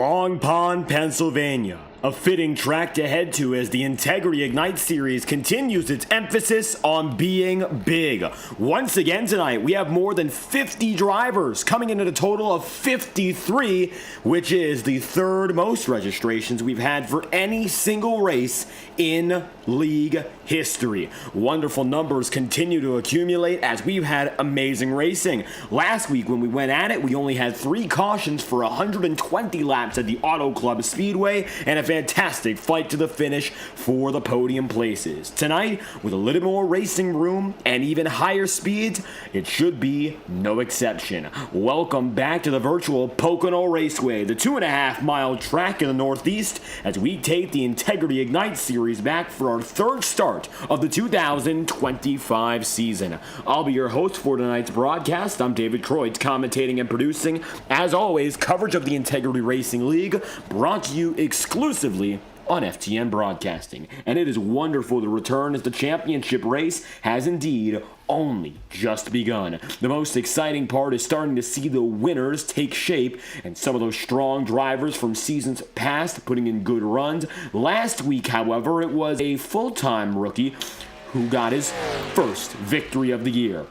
Long Pond, Pennsylvania. A fitting track to head to as the Integrity Ignite Series continues its emphasis on being big. Once again tonight, we have more than 50 drivers coming in at a total of 53, which is the third most registrations we've had for any single race in league history. Wonderful numbers continue to accumulate as we've had amazing racing. Last week when we went at it, we only had 3 cautions for 120 laps at the Auto Club Speedway and a fantastic fight to the finish for the podium places. Tonight, with a little more racing room and even higher speeds, it should be no exception. Welcome back to the virtual Pocono Raceway, the 2.5-mile track in the Northeast, as we take the Integrity Ignite Series back for our third start of the 2025 season. I'll be your host for tonight's broadcast. I'm David Croyd, commentating and producing. As always, coverage of the Integrity Racing League brought to you exclusively on FTN Broadcasting. And it is wonderful to return as the championship race has indeed only just begun. The most exciting part is starting to see the winners take shape and some of those strong drivers from seasons past putting in good runs. Last week, however, it was a full-time rookie who got his first victory of the year.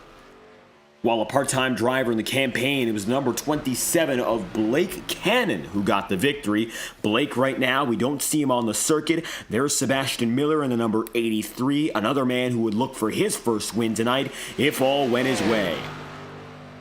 While a part-time driver in the campaign, it was number 27 of Blake Cannon who got the victory. Blake right now, we don't see him on the circuit. There's Sebastian Miller in the number 83, another man who would look for his first win tonight if all went his way.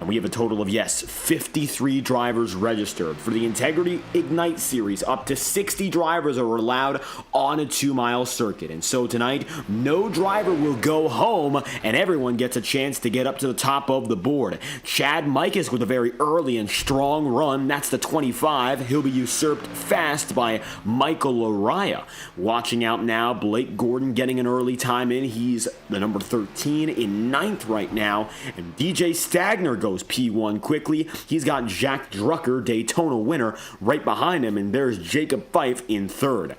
And we have a total of, 53 drivers registered. For the Integrity Ignite Series, up to 60 drivers are allowed on a 2-mile circuit. And so tonight, no driver will go home, and everyone gets a chance to get up to the top of the board. Chad Mikas with a very early and strong run. That's the 25. He'll be usurped fast by Michael Araya. Watching out now, Blake Gordon getting an early time in. He's the number 13 in 9th right now. And DJ Stagner goes P1 quickly. He's got Jack Drucker, Daytona winner, right behind him, and there's Jacob Fife in 3rd.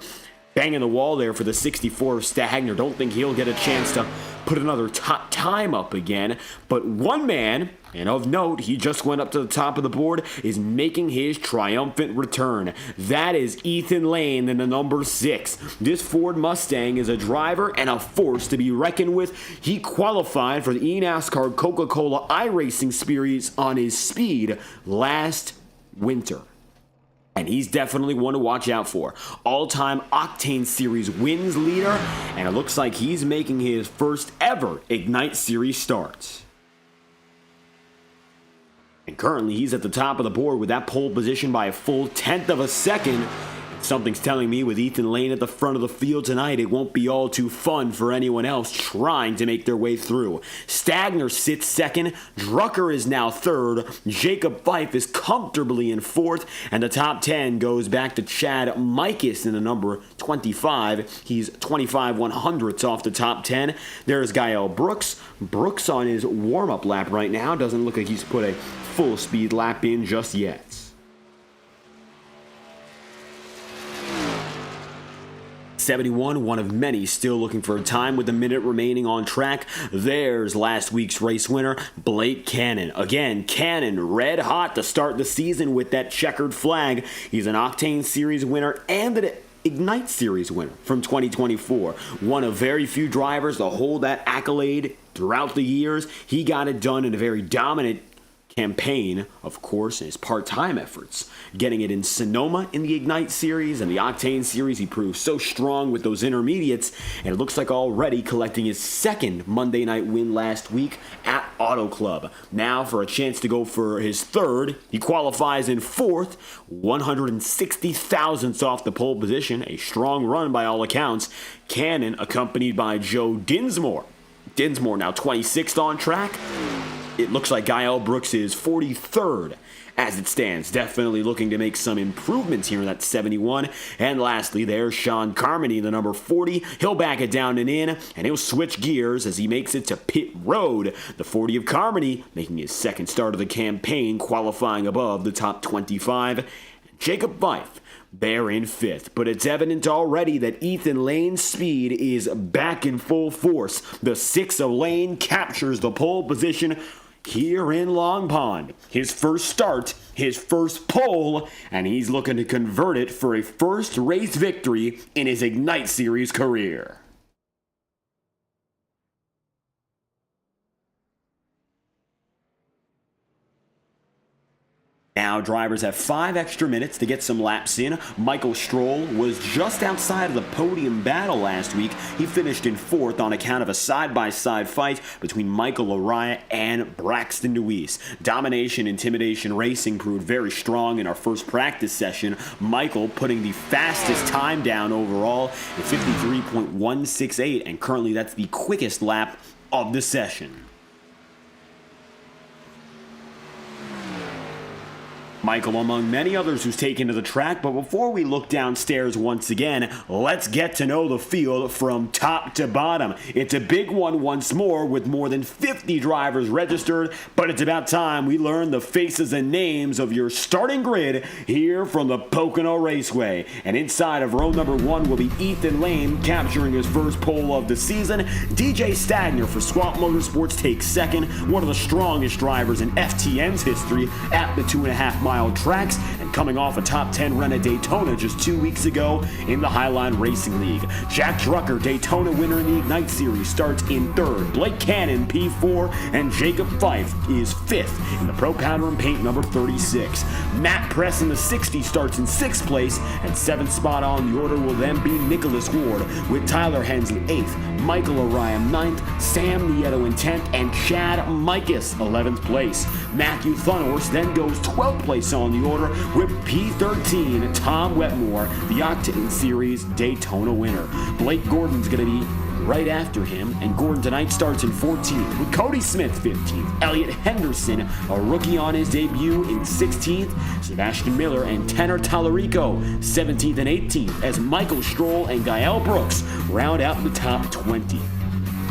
Banging the wall there for the 64 of Stagner. Don't think he'll get a chance to put another top time up again, but one man, and of note, he just went up to the top of the board, is making his triumphant return. That is Ethan Lane in the number 6. This Ford Mustang is a driver and a force to be reckoned with. He qualified for the NASCAR Coca-Cola iRacing Series on his speed last winter. And he's definitely one to watch out for. All-time Octane Series wins leader, and it looks like he's making his first ever Ignite Series starts. And currently, he's at the top of the board with that pole position by a full 1/10 of a second. Something's telling me with Ethan Lane at the front of the field tonight, it won't be all too fun for anyone else trying to make their way through. Stagner sits 2nd, Drucker is now 3rd, Jacob Fife is comfortably in 4th, and the top 10 goes back to Chad Mikas in the number 25. He's 25 100ths off the top 10. There's Gael Brooks. Brooks on his warm-up lap right now. Doesn't look like he's put a full-speed lap in just yet. 71, one of many still looking for a time with a minute remaining on track. There's last week's race winner, Blake Cannon. Again, Cannon red hot to start the season with that checkered flag. He's an Octane Series winner and an Ignite Series winner from 2024. One of very few drivers to hold that accolade throughout the years. He got it done in a very dominant campaign, of course, in his part-time efforts. Getting it in Sonoma in the Ignite Series and the Octane Series, he proved so strong with those intermediates, and it looks like already collecting his 2nd Monday night win last week at Auto Club. Now for a chance to go for his 3rd, he qualifies in 4th, 160 thousandths off the pole position, a strong run by all accounts. Cannon accompanied by Joe Dinsmore. Dinsmore now 26th on track. It looks like Gael Brooks is 43rd as it stands. Definitely looking to make some improvements here in that 71. And lastly, there's Sean Carmody, the number 40. He'll back it down and in, and he'll switch gears as he makes it to pit road. The 40 of Carmody making his 2nd start of the campaign, qualifying above the top 25. Jacob Fife there in 5th, but it's evident already that Ethan Lane's speed is back in full force. The 6 of Lane captures the pole position. here in Long Pond. His first start, his first pole, and he's looking to convert it for a first race victory in his Ignite Series career. Now drivers have 5 extra minutes to get some laps in. Michael Stroll was just outside of the podium battle last week. He finished in 4th on account of a side-by-side fight between Michael Araya and Braxton Deweese. Domination Intimidation Racing proved very strong in our first practice session. Michael putting the fastest time down overall at 53.168, and currently that's the quickest lap of the session. Michael among many others who's taken to the track, but before we look downstairs once again, let's get to know the field from top to bottom. It's a big one once more with more than 50 drivers registered, but it's about time we learn the faces and names of your starting grid here from the Pocono Raceway. And inside of row number 1 will be Ethan Lane capturing his first pole of the season. DJ Stagner for Swamp Motorsports takes second, one of the strongest drivers in FTN's history at the 2.5-mile tracks, and coming off a top 10 run at Daytona just 2 weeks ago in the Highline Racing League. Jack Drucker, Daytona winner in the Ignite Series, starts in 3rd. Blake Cannon, P4, and Jacob Fife is 5th in the Pro Powder and Paint number 36. Matt Press in the 60 starts in 6th place, and 7th spot on the order will then be Nicholas Ward, with Tyler Hensley 8th, Michael Araya 9th, Sam Nieto in 10th, and Chad Mikas 11th place. Matthew Thunhorse then goes 12th place on the order with P13, Tom Wetmore, the Octane Series Daytona winner. Blake Gordon's going to be right after him, and Gordon tonight starts in 14th, with Cody Smith 15th, Elliot Henderson, a rookie on his debut, in 16th, Sebastian Miller and Tanner Tallarico 17th and 18th, as Michael Stroll and Gael Brooks round out the top 20.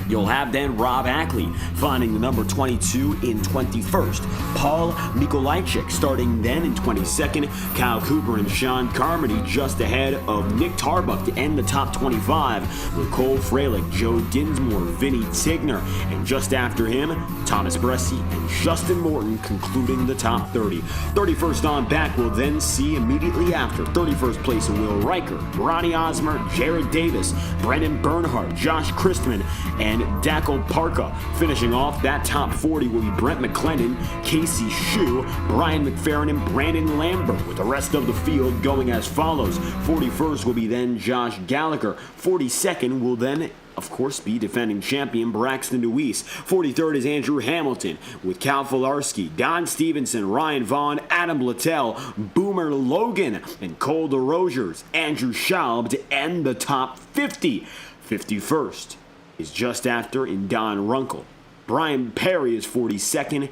You'll have then Rob Ackley finding the number 22 in 21st. Paul Mikolajczyk starting then in 22nd. Kyle Cooper and Sean Carmody just ahead of Nick Tarbuck to end the top 25, with Cole Freilich, Joe Dinsmore, Vinny Tigner, and just after him, Thomas Bresci and Justin Morton concluding the top 30. 31st on back will then see immediately after 31st place Will Riker, Ronnie Osmer, Jared Davis, Brendan Bernhardt, Josh Christman, and Dackle Parka. Finishing off that top 40 will be Brent McClendon, Casey Shue, Brian McFerrin, and Brandon Lambert, with the rest of the field going as follows. 41st will be then Josh Gallagher. 42nd will then, of course, be defending champion Braxton Deweese. 43rd is Andrew Hamilton, with Cal Filarski, Don Stevenson, Ryan Vaughn, Adam Littell, Boomer Logan, and Cole DeRosiers, Andrew Schaub to end the top 50. 51st is just after in Don Runkle. Brian Perry is 42nd,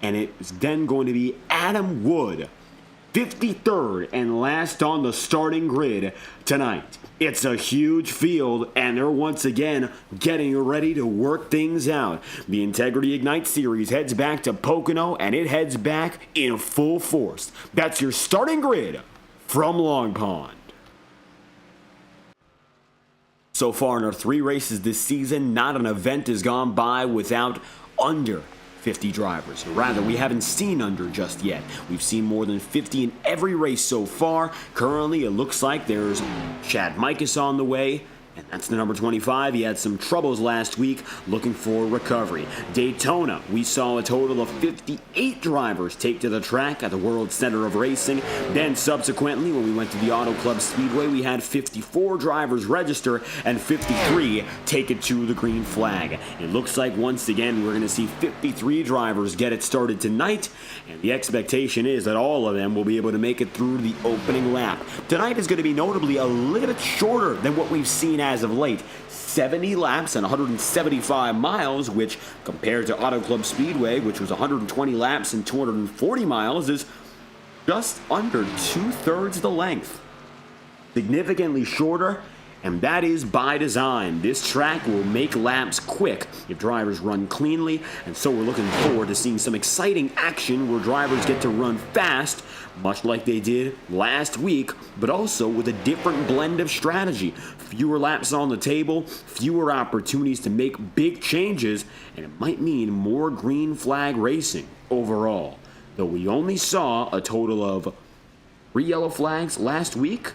and it's then going to be Adam Wood, 53rd and last on the starting grid tonight. It's a huge field, and they're once again getting ready to work things out. The Integrity Ignite Series heads back to Pocono, and it heads back in full force. That's your starting grid from Long Pond. So far in our 3 races this season, not an event has gone by without under 50 drivers. Rather, we haven't seen under just yet. We've seen more than 50 in every race so far. Currently, it looks like there's Chad Mikas on the way, and that's the number 25. He had some troubles last week, looking for recovery. Daytona, we saw a total of 58 drivers take to the track at the World Center of Racing. Then subsequently, when we went to the Auto Club Speedway, we had 54 drivers register and 53 take it to the green flag. It looks like once again we're going to see 53 drivers get it started tonight, and the expectation is that all of them will be able to make it through the opening lap. Tonight is going to be notably a little bit shorter than what we've seen as of late. 70 laps and 175 miles, which compared to Auto Club Speedway, which was 120 laps and 240 miles, is just under 2/3 the length. Significantly shorter, And that is by design. This track will make laps quick if drivers run cleanly, and so we're looking forward to seeing some exciting action where drivers get to run fast, much like they did last week, but also with a different blend of strategy. Fewer laps on the table, fewer opportunities to make big changes, and it might mean more green flag racing overall. Though we only saw a total of 3 yellow flags last week,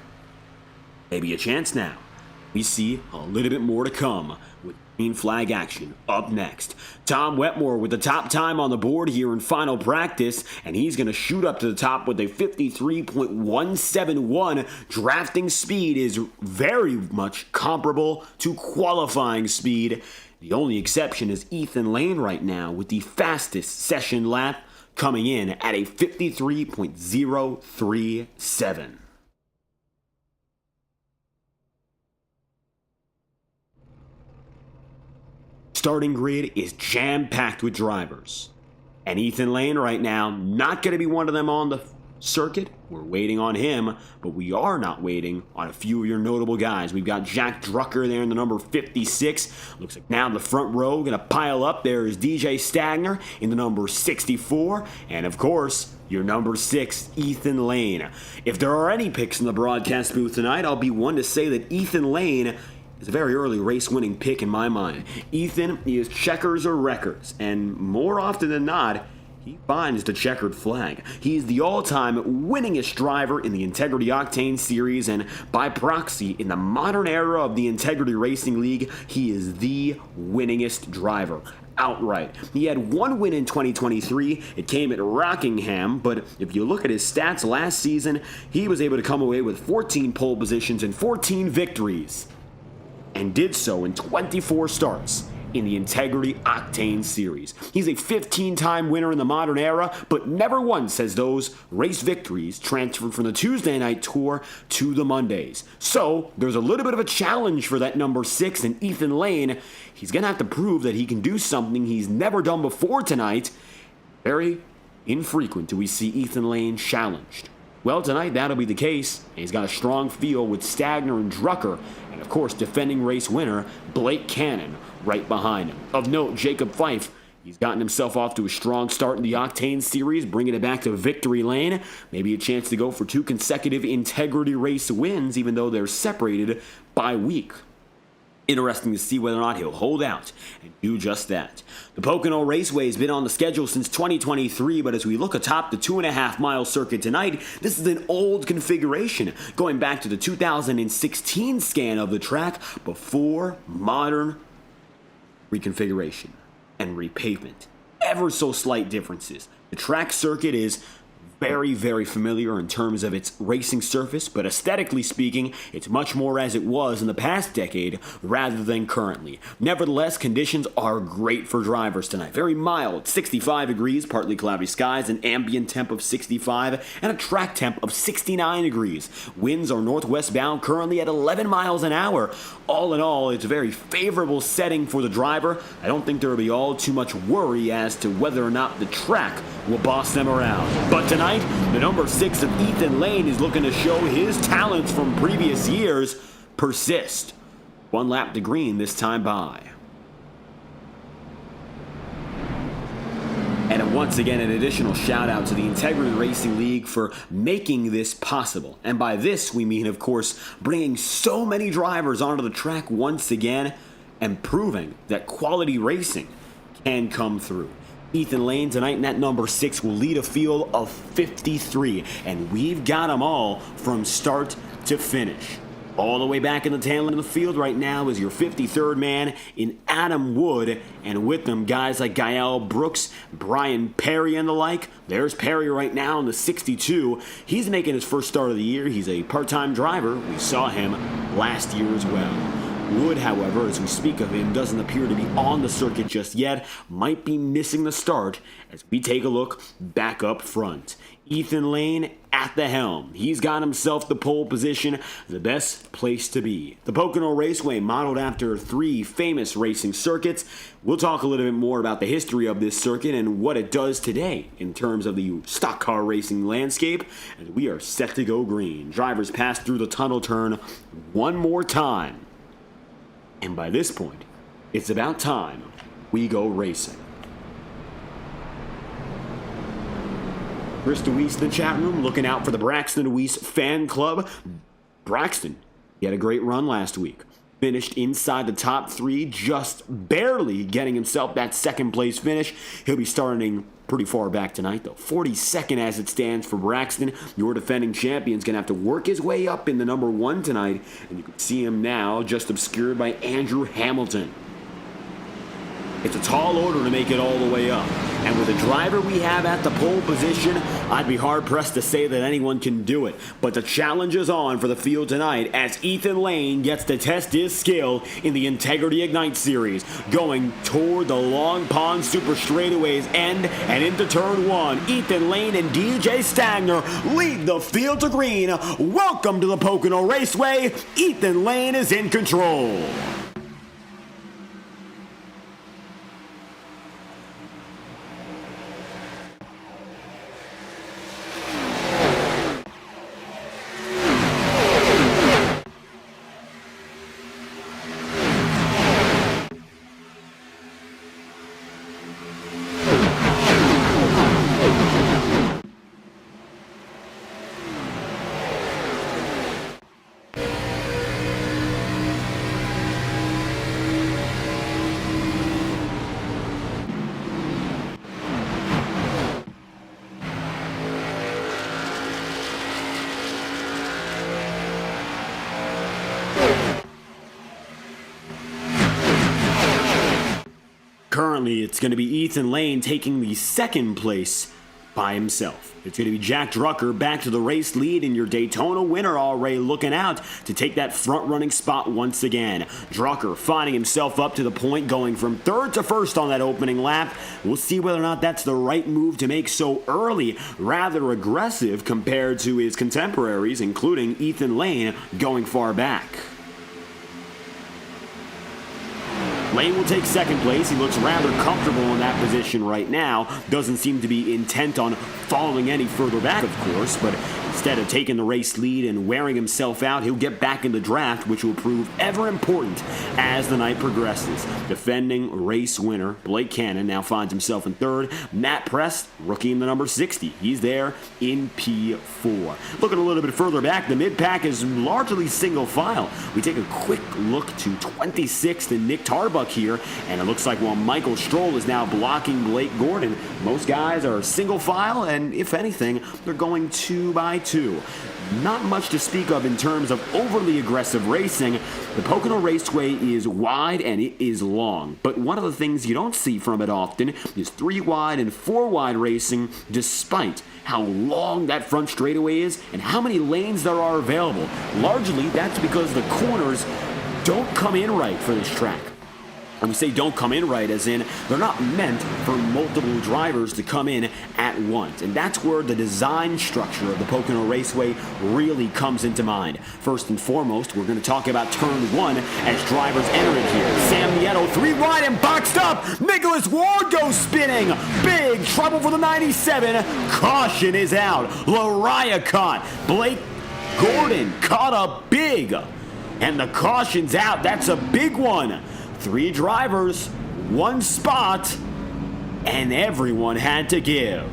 maybe a chance now. We see a little bit more to come with green flag action up next. Tom Wetmore with the top time on the board here in final practice, and he's going to shoot up to the top with a 53.171. Drafting speed is very much comparable to qualifying speed. The only exception is Ethan Lane right now with the fastest session lap coming in at a 53.037. Starting grid is jam-packed with drivers. And Ethan Lane right now, not going to be one of them on the circuit. We're waiting on him, but we are not waiting on a few of your notable guys. We've got Jack Drucker there in the number 56. Looks like now in the front row, going to pile up. There is DJ Stagner in the number 64. And of course, your number 6, Ethan Lane. If there are any picks in the broadcast booth tonight, I'll be one to say that Ethan Lane is a very early race-winning pick in my mind. Ethan is checkers or wreckers, and more often than not, he finds the checkered flag. He is the all-time winningest driver in the Integrity Octane Series, and by proxy, in the modern era of the Integrity Racing League, he is the winningest driver. Outright. He had one win in 2023. It came at Rockingham, but if you look at his stats last season, he was able to come away with 14 pole positions and 14 victories, and did so in 24 starts in the Integrity Octane Series. He's a 15-time winner in the modern era, but never once has those race victories transferred from the Tuesday night tour to the Mondays. So there's a little bit of a challenge for that number 6 in Ethan Lane. He's going to have to prove that he can do something he's never done before tonight. Very infrequent do we see Ethan Lane challenged. Well, tonight that'll be the case. He's got a strong field with Stagner and Drucker, and of course defending race winner Blake Cannon right behind him. Of note, Jacob Fife, he's gotten himself off to a strong start in the Octane Series, bringing it back to victory lane. Maybe a chance to go for 2 consecutive Integrity race wins, even though they're separated by week. Interesting to see whether or not he'll hold out and do just that. The Pocono Raceway has been on the schedule since 2023, but as we look atop the 2.5-mile circuit tonight, this is an old configuration, going back to the 2016 scan of the track before modern reconfiguration and repavement. Ever so slight differences. The track circuit is very, very familiar in terms of its racing surface, but aesthetically speaking, it's much more as it was in the past decade rather than currently. Nevertheless, conditions are great for drivers tonight. Very mild, 65 degrees, partly cloudy skies, an ambient temp of 65, and a track temp of 69 degrees. Winds are northwest bound, currently at 11 miles an hour. All in all, it's a very favorable setting for the driver. I don't think there will be all too much worry as to whether or not the track will boss them around. But tonight, the number 6 of Ethan Lane is looking to show his talents from previous years persist. 1 lap to green this time by. And once again, an additional shout out to the Integrity Racing League for making this possible. And by this, we mean, of course, bringing so many drivers onto the track once again and proving that quality racing can come through. Ethan Lane tonight in that number 6 will lead a field of 53, and we've got them all from start to finish. All the way back in the tail end of the field right now is your 53rd man in Adam Wood, and with them guys like Gael Brooks, Brian Perry and the like. There's Perry right now in the 62. He's making his first start of the year. He's a part-time driver. We saw him last year as well. Wood, however, as we speak of him, doesn't appear to be on the circuit just yet. Might be missing the start as we take a look back up front. Ethan Lane at the helm. He's got himself the pole position, the best place to be. The Pocono Raceway, modeled after 3 famous racing circuits. We'll talk a little bit more about the history of this circuit and what it does today in terms of the stock car racing landscape. And we are set to go green. Drivers pass through the tunnel turn one more time. And by this point, it's about time we go racing. Chris DeWeese in the chat room looking out for the Braxton DeWeese fan club. Braxton, he had a great run last week. Finished inside the top 3, just barely getting himself that second place finish. He'll be starting pretty far back tonight, though. 42nd as it stands for Braxton. Your defending champion's going to have to work his way up in the number 1 tonight. And you can see him now just obscured by Andrew Hamilton. It's a tall order to make it all the way up. And with the driver we have at the pole position, I'd be hard-pressed to say that anyone can do it. But the challenge is on for the field tonight as Ethan Lane gets to test his skill in the Integrity Ignite Series, going toward the Long Pond Super Straightaway's end and into Turn 1. Ethan Lane and DJ Stagner lead the field to green. Welcome to the Pocono Raceway. Ethan Lane is in control. Currently, it's going to be Ethan Lane taking the second place by himself. It's going to be Jack Drucker back to the race lead, and your Daytona winner already looking out to take that front-running spot once again. Drucker finding himself up to the point, going from 3rd to 1st on that opening lap. We'll see whether or not that's the right move to make so early, rather aggressive compared to his contemporaries, including Ethan Lane going far back. Lane will take second place. He looks rather comfortable in that position right now. Doesn't seem to be intent on falling any further back, of course, but instead of taking the race lead and wearing himself out, he'll get back in the draft, which will prove ever important as the night progresses. Defending race winner Blake Cannon now finds himself in 3rd. Matt Prest, rookie in the number 60. He's there in P4. Looking a little bit further back, the mid-pack is largely single file. We take a quick look to 26th and Nick Tarbuck here, and it looks like while Michael Stroll is now blocking Blake Gordon, most guys are single file, and if anything, they're going 2 by 2. Not much to speak of in terms of overly aggressive racing. The Pocono Raceway is wide and it is long, but one of the things you don't see from it often is 3 wide and 4 wide racing, despite how long that front straightaway is and how many lanes there are available. Largely, that's because the corners don't come in right for this track. And we say don't come in right as in they're not meant for multiple drivers to come in at once. And that's where the design structure of the Pocono Raceway really comes into mind. First and foremost, we're going to talk about Turn 1 as drivers enter it here. Sam Nieto, 3 wide and boxed up. Nicholas Ward goes spinning. Big trouble for the 97. Caution is out. Lariah caught. Blake Gordon caught up big. And the caution's out. That's a big one. 3 drivers, 1 spot, and everyone had to give.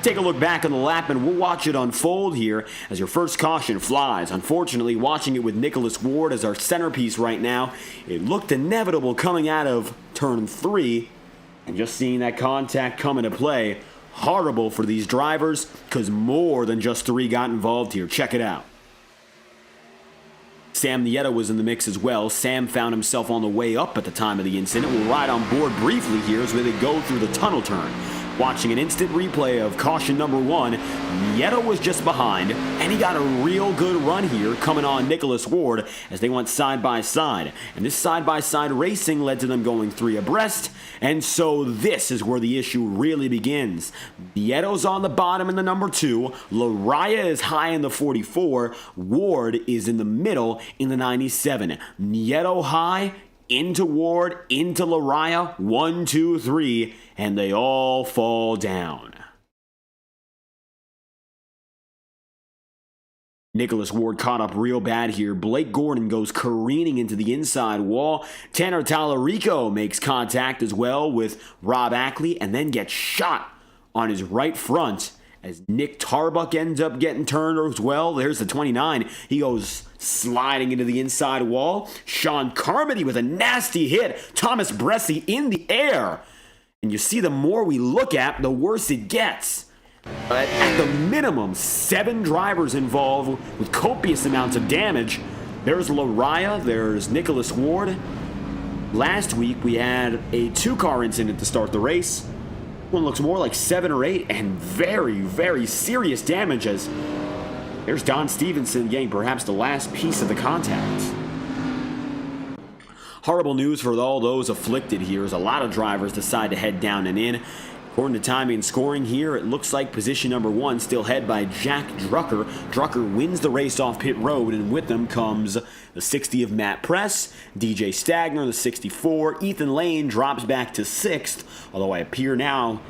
Take a look back on the lap and we'll watch it unfold here as your first caution flies. Unfortunately, watching it with Nicholas Ward as our centerpiece right now, it looked inevitable coming out of Turn 3, and just seeing that contact come into play, horrible for these drivers because more than just 3 got involved here. Check it out. Sam Nieto was in the mix as well. Sam found himself on the way up at the time of the incident. We'll ride on board briefly here as they go through the tunnel turn. Watching an instant replay of caution number 1, Nieto was just behind, and he got a real good run here coming on Nicholas Ward as they went side by side. And this side-by-side racing led to them going 3 abreast, and so this is where the issue really begins. Nieto's on the bottom in the number 2, Lariah is high in the 44, Ward is in the middle in the 97. Nieto high, into Ward, into Lariah, 1, 2, 3, and they all fall down. Nicholas Ward caught up real bad here. Blake Gordon goes careening into the inside wall. Tanner Tallarico makes contact as well with Rob Ackley and then gets shot on his right front as Nick Tarbuck ends up getting turned as well. There's the 29. He goes sliding into the inside wall. Sean Carmody with a nasty hit. Thomas Bresci in the air. And you see, the more we look at, the worse it gets. But at the minimum, 7 drivers involved with copious amounts of damage. There's Lariah, there's Nicholas Ward. Last week we had a 2-car incident to start the race. One looks more like 7 or 8, and very, very serious damage as there's Don Stevenson getting perhaps the last piece of the contact. Horrible news for all those afflicted here as a lot of drivers decide to head down and in. According to timing and scoring here, it looks like position number 1 still held by Jack Drucker. Drucker wins the race off pit road, and with them comes the 60 of Matt Press, DJ Stagner, the 64. Ethan Lane drops back to 6th, although it appears now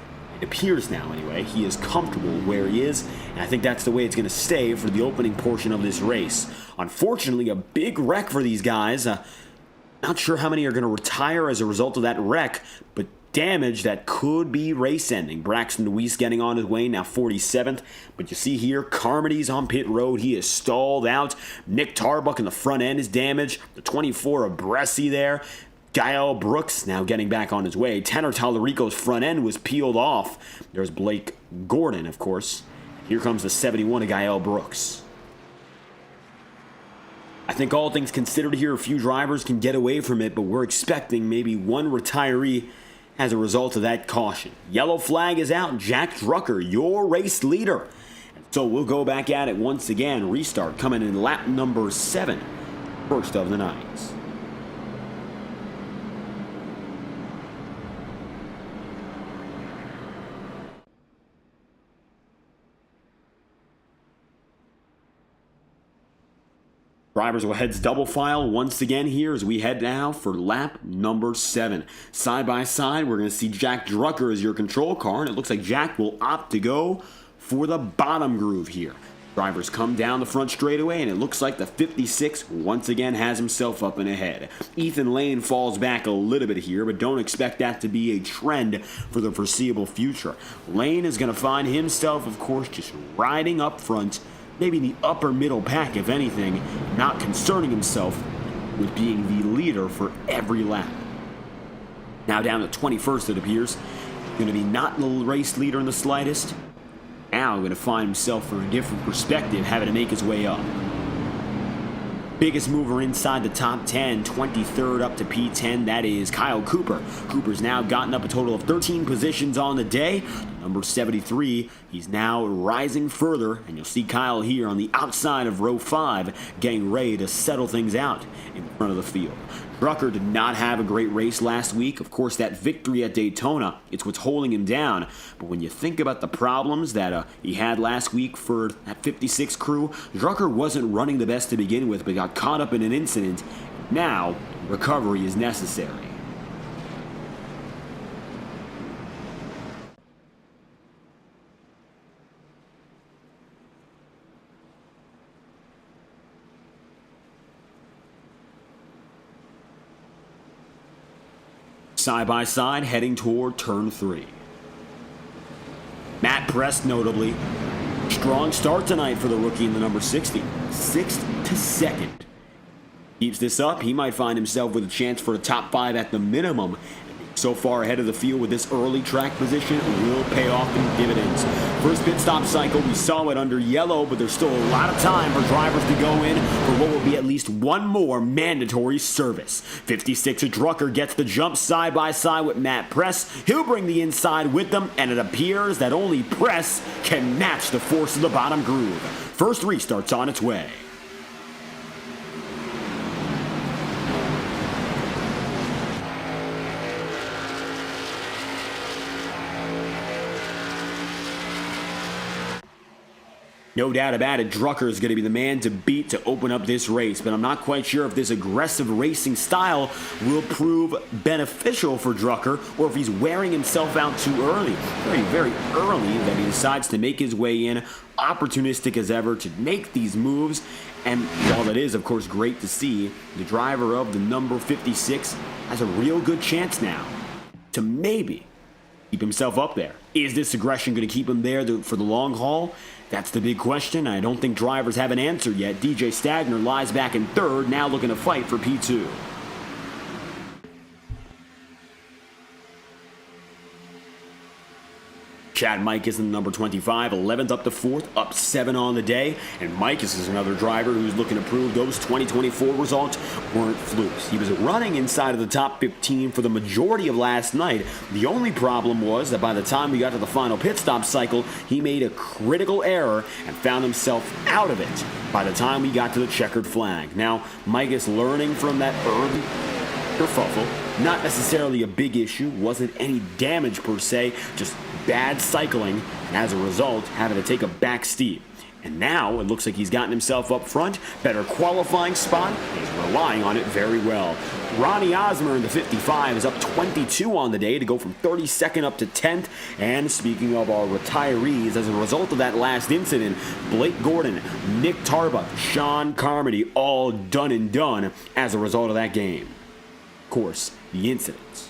anyway, he is comfortable where he is, and I think that's the way it's going to stay for the opening portion of this race. Unfortunately, a big wreck for these guys. Not sure how many are going to retire as a result of that wreck, but damage that could be race-ending. Braxton Weiss getting on his way, now 47th. But you see here, Carmody's on pit road. He is stalled out. Nick Tarbuck in the front end is damaged. The 24 of Bresci there. Gael Brooks now getting back on his way. Tanner Tallarico's front end was peeled off. There's Blake Gordon, of course. Here comes the 71 of Gael Brooks. I think all things considered here, a few drivers can get away from it, but we're expecting maybe one retiree as a result of that caution. Yellow flag is out. Jack Drucker, your race leader. And so we'll go back at it once again. Restart coming in lap number 7. First of the night. Drivers will heads double file once again here as we head now for lap number 7. Side by side, we're going to see Jack Drucker as your control car, and it looks like Jack will opt to go for the bottom groove here. Drivers come down the front straightaway, and it looks like the 56 once again has himself up and ahead. Ethan Lane falls back a little bit here, but don't expect that to be a trend for the foreseeable future. Lane is going to find himself, of course, just riding up front, maybe in the upper middle pack, if anything, not concerning himself with being the leader for every lap. Now down to 21st, it appears. Going to be not the race leader in the slightest. Now going to find himself from a different perspective, having to make his way up. Biggest mover inside the top 10, 23rd up to P10, that is Kyle Cooper. Cooper's now gotten up a total of 13 positions on the day. Number 73, he's now rising further, and you'll see Kyle here on the outside of row 5, getting ready to settle things out in front of the field. Drucker did not have a great race last week. Of course, that victory at Daytona, it's what's holding him down. But when you think about the problems that he had last week for that 56 crew, Drucker wasn't running the best to begin with, but got caught up in an incident. Now, recovery is necessary. Side by side, heading toward turn 3. Matt Press, notably, strong start tonight for the rookie in the number 60. 6th to 2nd. Keeps this up, he might find himself with a chance for a top 5 at the minimum. So far ahead of the field with this early track position will pay off in dividends. First pit stop cycle, we saw it under yellow, but there's still a lot of time for drivers to go in for what will be at least one more mandatory service. 56 Drucker gets the jump side by side with Matt Press. He'll bring the inside with them, and it appears that only Press can match the force of the bottom groove. First restart's on its way. No doubt about it, Drucker is going to be the man to beat to open up this race, but I'm not quite sure if this aggressive racing style will prove beneficial for Drucker or if he's wearing himself out too early. Very, very early that he decides to make his way in opportunistic as ever to make these moves. And while that is, of course, great to see, the driver of the number 56 has a real good chance now to maybe keep himself up there. Is this aggression going to keep him there for the long haul? That's the big question. I don't think drivers have an answer yet. DJ Stagner lies back in third, now looking to fight for P2. Chad Mikus in number 25, 11th up to 4th, up 7 on the day. And Mikus is another driver who's looking to prove those 2024 results weren't flukes. He was running inside of the top 15 for the majority of last night. The only problem was that by the time we got to the final pit stop cycle, he made a critical error and found himself out of it by the time we got to the checkered flag. Now, Mikus learning from that early kerfuffle, not necessarily a big issue, wasn't any damage per se, just bad cycling, and as a result, having to take a back steep. And now, it looks like he's gotten himself up front, better qualifying spot, and he's relying on it very well. Ronnie Osmer in the 55 is up 22 on the day to go from 32nd up to 10th. And speaking of our retirees, as a result of that last incident, Blake Gordon, Nick Tarbuck, Sean Carmody, all done and done as a result of that game. Of course, the incidents.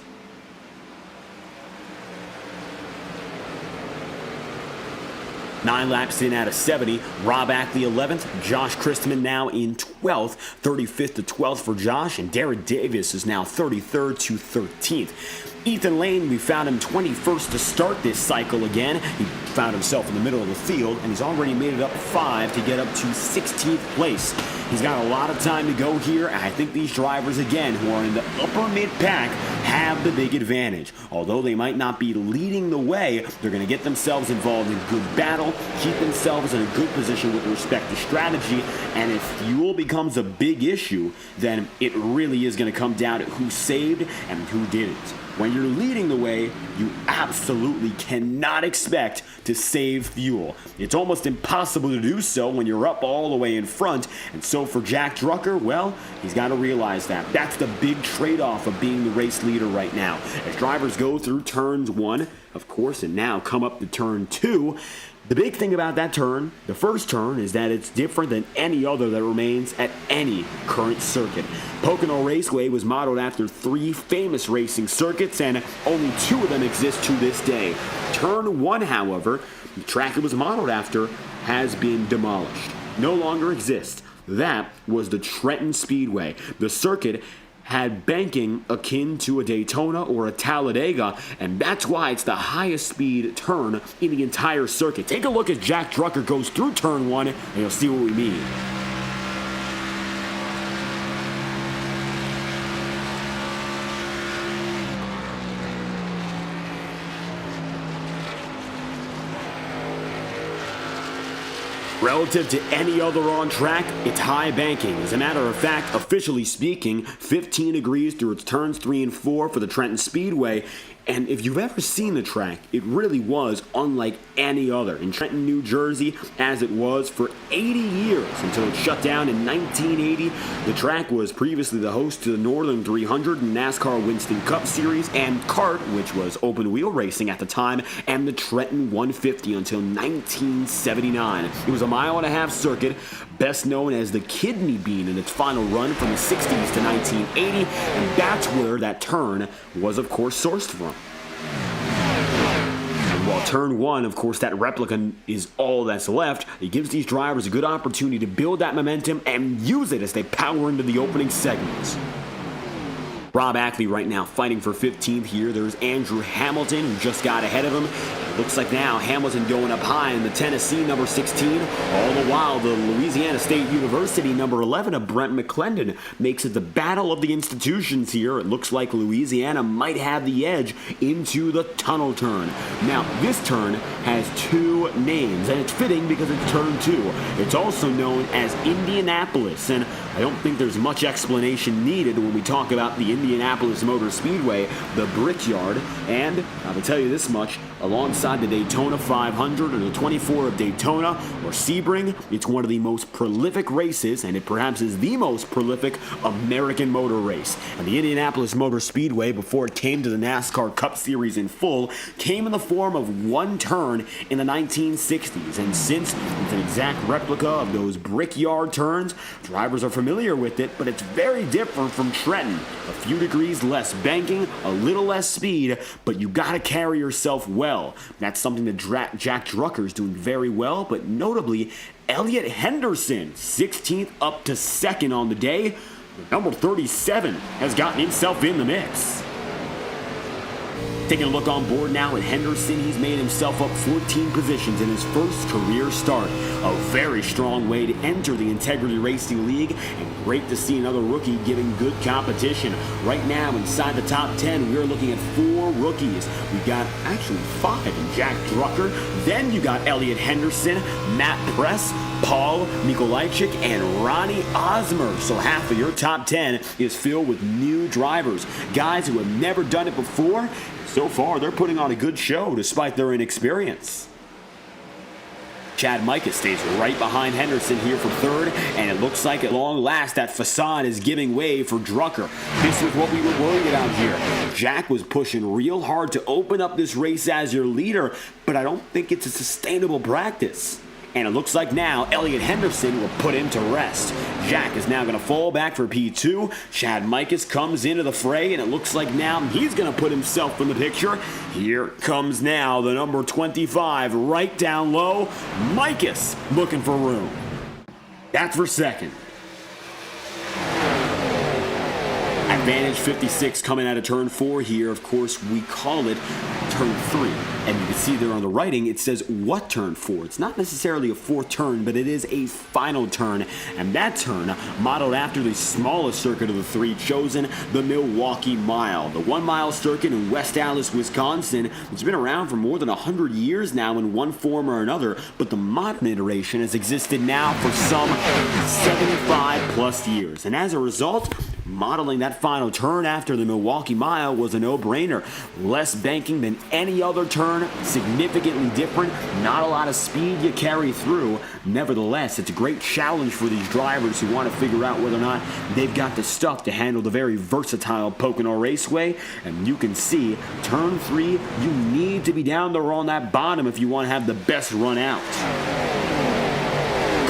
Nine laps in out of 70, Rob Ackley 11th, Josh Christman now in 12th, 35th to 12th for Josh, and Darren Davis is now 33rd to 13th. Ethan Lane, we found him 21st to start this cycle again. He found himself in the middle of the field, and he's already made it up 5 to get up to 16th place. He's got a lot of time to go here, and I think these drivers, again, who are in the upper mid-pack, have the big advantage. Although they might not be leading the way, they're going to get themselves involved in good battle, keep themselves in a good position with respect to strategy, and if fuel becomes a big issue, then it really is going to come down to who saved and who didn't. When you're leading the way, you absolutely cannot expect to save fuel. It's almost impossible to do so when you're up all the way in front. And so for Jack Drucker, well, he's got to realize that. That's the big trade-off of being the race leader right now. As drivers go through turns 1, of course, and now come up to turn 2, the big thing about that turn, the first turn, is that it's different than any other that remains at any current circuit. Pocono Raceway was modeled after 3 famous racing circuits, and only 2 of them exist to this day. Turn 1, however, the track it was modeled after, has been demolished. No longer exists. That was the Trenton Speedway. The circuit had banking akin to a Daytona or a Talladega, and that's why it's the highest speed turn in the entire circuit. Take a look as Jack Drucker goes through turn 1, and you'll see what we mean. Relative to any other on track, it's high banking. As a matter of fact, officially speaking, 15 degrees through its turns 3 and 4 for the Trenton Speedway. And if you've ever seen the track, it really was unlike any other. In Trenton, New Jersey, as it was for 80 years until it shut down in 1980, the track was previously the host to the Northern 300 and NASCAR Winston Cup Series and CART, which was open wheel racing at the time, and the Trenton 150 until 1979. It was a mile-and-a-half circuit, best known as the Kidney Bean in its final run from the 60s to 1980, and that's where that turn was, of course, sourced from. And while turn 1, of course, that replica is all that's left, it gives these drivers a good opportunity to build that momentum and use it as they power into the opening segments. Rob Ackley right now fighting for 15th here. There's Andrew Hamilton, who just got ahead of him. It looks like now Hamilton going up high in the Tennessee number 16. All the while, the Louisiana State University number 11 of Brent McClendon makes it the battle of the institutions here. It looks like Louisiana might have the edge into the tunnel turn. Now, this turn has 2 names, and it's fitting because it's turn 2. It's also known as Indianapolis, and I don't think there's much explanation needed when we talk about the Indianapolis Motor Speedway, the Brickyard, and I will tell you this much, alongside alongside the Daytona 500 or the 24 of Daytona or Sebring. It's one of the most prolific races, and it perhaps is the most prolific American motor race. And the Indianapolis Motor Speedway, before it came to the NASCAR Cup Series in full, came in the form of one turn in the 1960s. And since it's an exact replica of those brickyard turns, drivers are familiar with it, but it's very different from Trenton. A few degrees less banking, a little less speed, but you gotta carry yourself well. That's something that Jack Drucker's doing very well, but notably, Elliott Henderson, 16th up to 2nd on the day. Number 37 has gotten himself in the mix. Taking a look on board now at Henderson, he's made himself up 14 positions in his first career start. A very strong way to enter the Integrity Racing League, and great to see another rookie giving good competition. Right now, inside the top 10, we're looking at 4 rookies. We got actually 5 in Jack Drucker. Then you got Elliott Henderson, Matt Press, Paul Mikolajczyk, and Ronnie Osmer. So half of your top 10 is filled with new drivers, guys who have never done it before. So far, they're putting on a good show despite their inexperience. Chad Mikas stays right behind Henderson here for 3rd, and it looks like at long last that facade is giving way for Drucker. This is what we were worried about here. Jack was pushing real hard to open up this race as your leader, but I don't think it's a sustainable practice. And it looks like now Elliott Henderson will put him to rest. Jack is now going to fall back for P2. Chad Mikas comes into the fray, and it looks like now he's going to put himself in the picture. Here comes now the number 25 right down low. Mikas looking for room. That's for 2nd. Advantage 56 coming out of turn 4 here. Of course, we call it turn 3. And you can see there on the writing, it says what turn 4. It's not necessarily a 4th turn, but it is a final turn. And that turn, modeled after the smallest circuit of the 3 chosen, the Milwaukee Mile. The 1 mile circuit in West Allis, Wisconsin. It's been around for more than 100 years now in one form or another, but the modern iteration has existed now for some 75 plus years. And as a result, modeling that final turn after the Milwaukee Mile was a no-brainer. Less banking than any other turn, significantly different, not a lot of speed you carry through. Nevertheless, it's a great challenge for these drivers who want to figure out whether or not they've got the stuff to handle the very versatile Pocono Raceway. And you can see, turn 3, you need to be down there on that bottom if you want to have the best run out.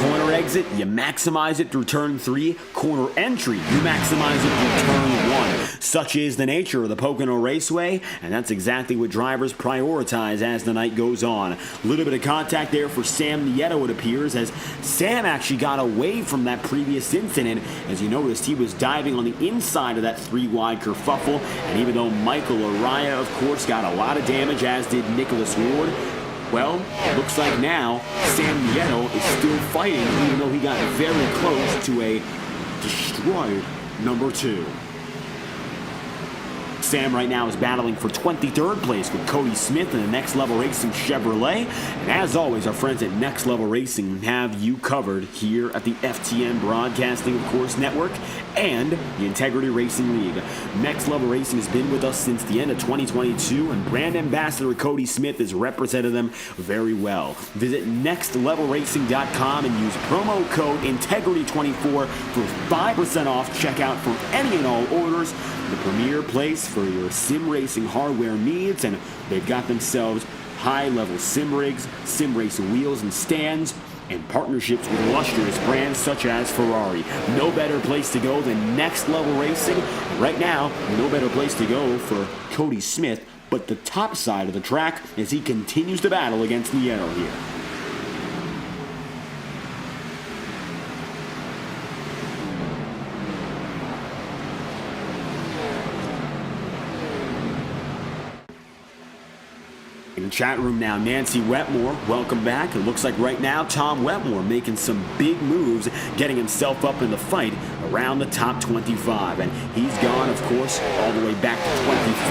Corner exit, you maximize it through turn 3. Corner entry, you maximize it through turn 1. Such is the nature of the Pocono Raceway, and that's exactly what drivers prioritize as the night goes on. A little bit of contact there for Sam Nieto, it appears, as Sam actually got away from that previous incident. As you noticed, he was diving on the inside of that 3-wide kerfuffle, and even though Michael Araya, of course, got a lot of damage, as did Nicholas Ward, well, it looks like now Sam Nieto is still fighting, even though he got very close to a destroyed number 2. Sam right now is battling for 23rd place with Cody Smith in the Next Level Racing Chevrolet. And as always, our friends at Next Level Racing have you covered here at the FTN Broadcasting, of course, network and the Integrity Racing League. Next Level Racing has been with us since the end of 2022, and brand ambassador Cody Smith has represented them very well. Visit nextlevelracing.com and use promo code Integrity24 for 5% off checkout for any and all orders. The premier place for your sim racing hardware needs, and they've got themselves high-level sim rigs, sim racing wheels and stands, and partnerships with illustrious brands such as Ferrari. No better place to go than Next Level Racing. And right now, no better place to go for Cody Smith but the top side of the track as he continues to battle against Nieto here. In the chat room now, Nancy Wetmore, welcome back. It looks like right now Tom Wetmore making some big moves, getting himself up in the fight around the top 25. And he's gone, of course, all the way back to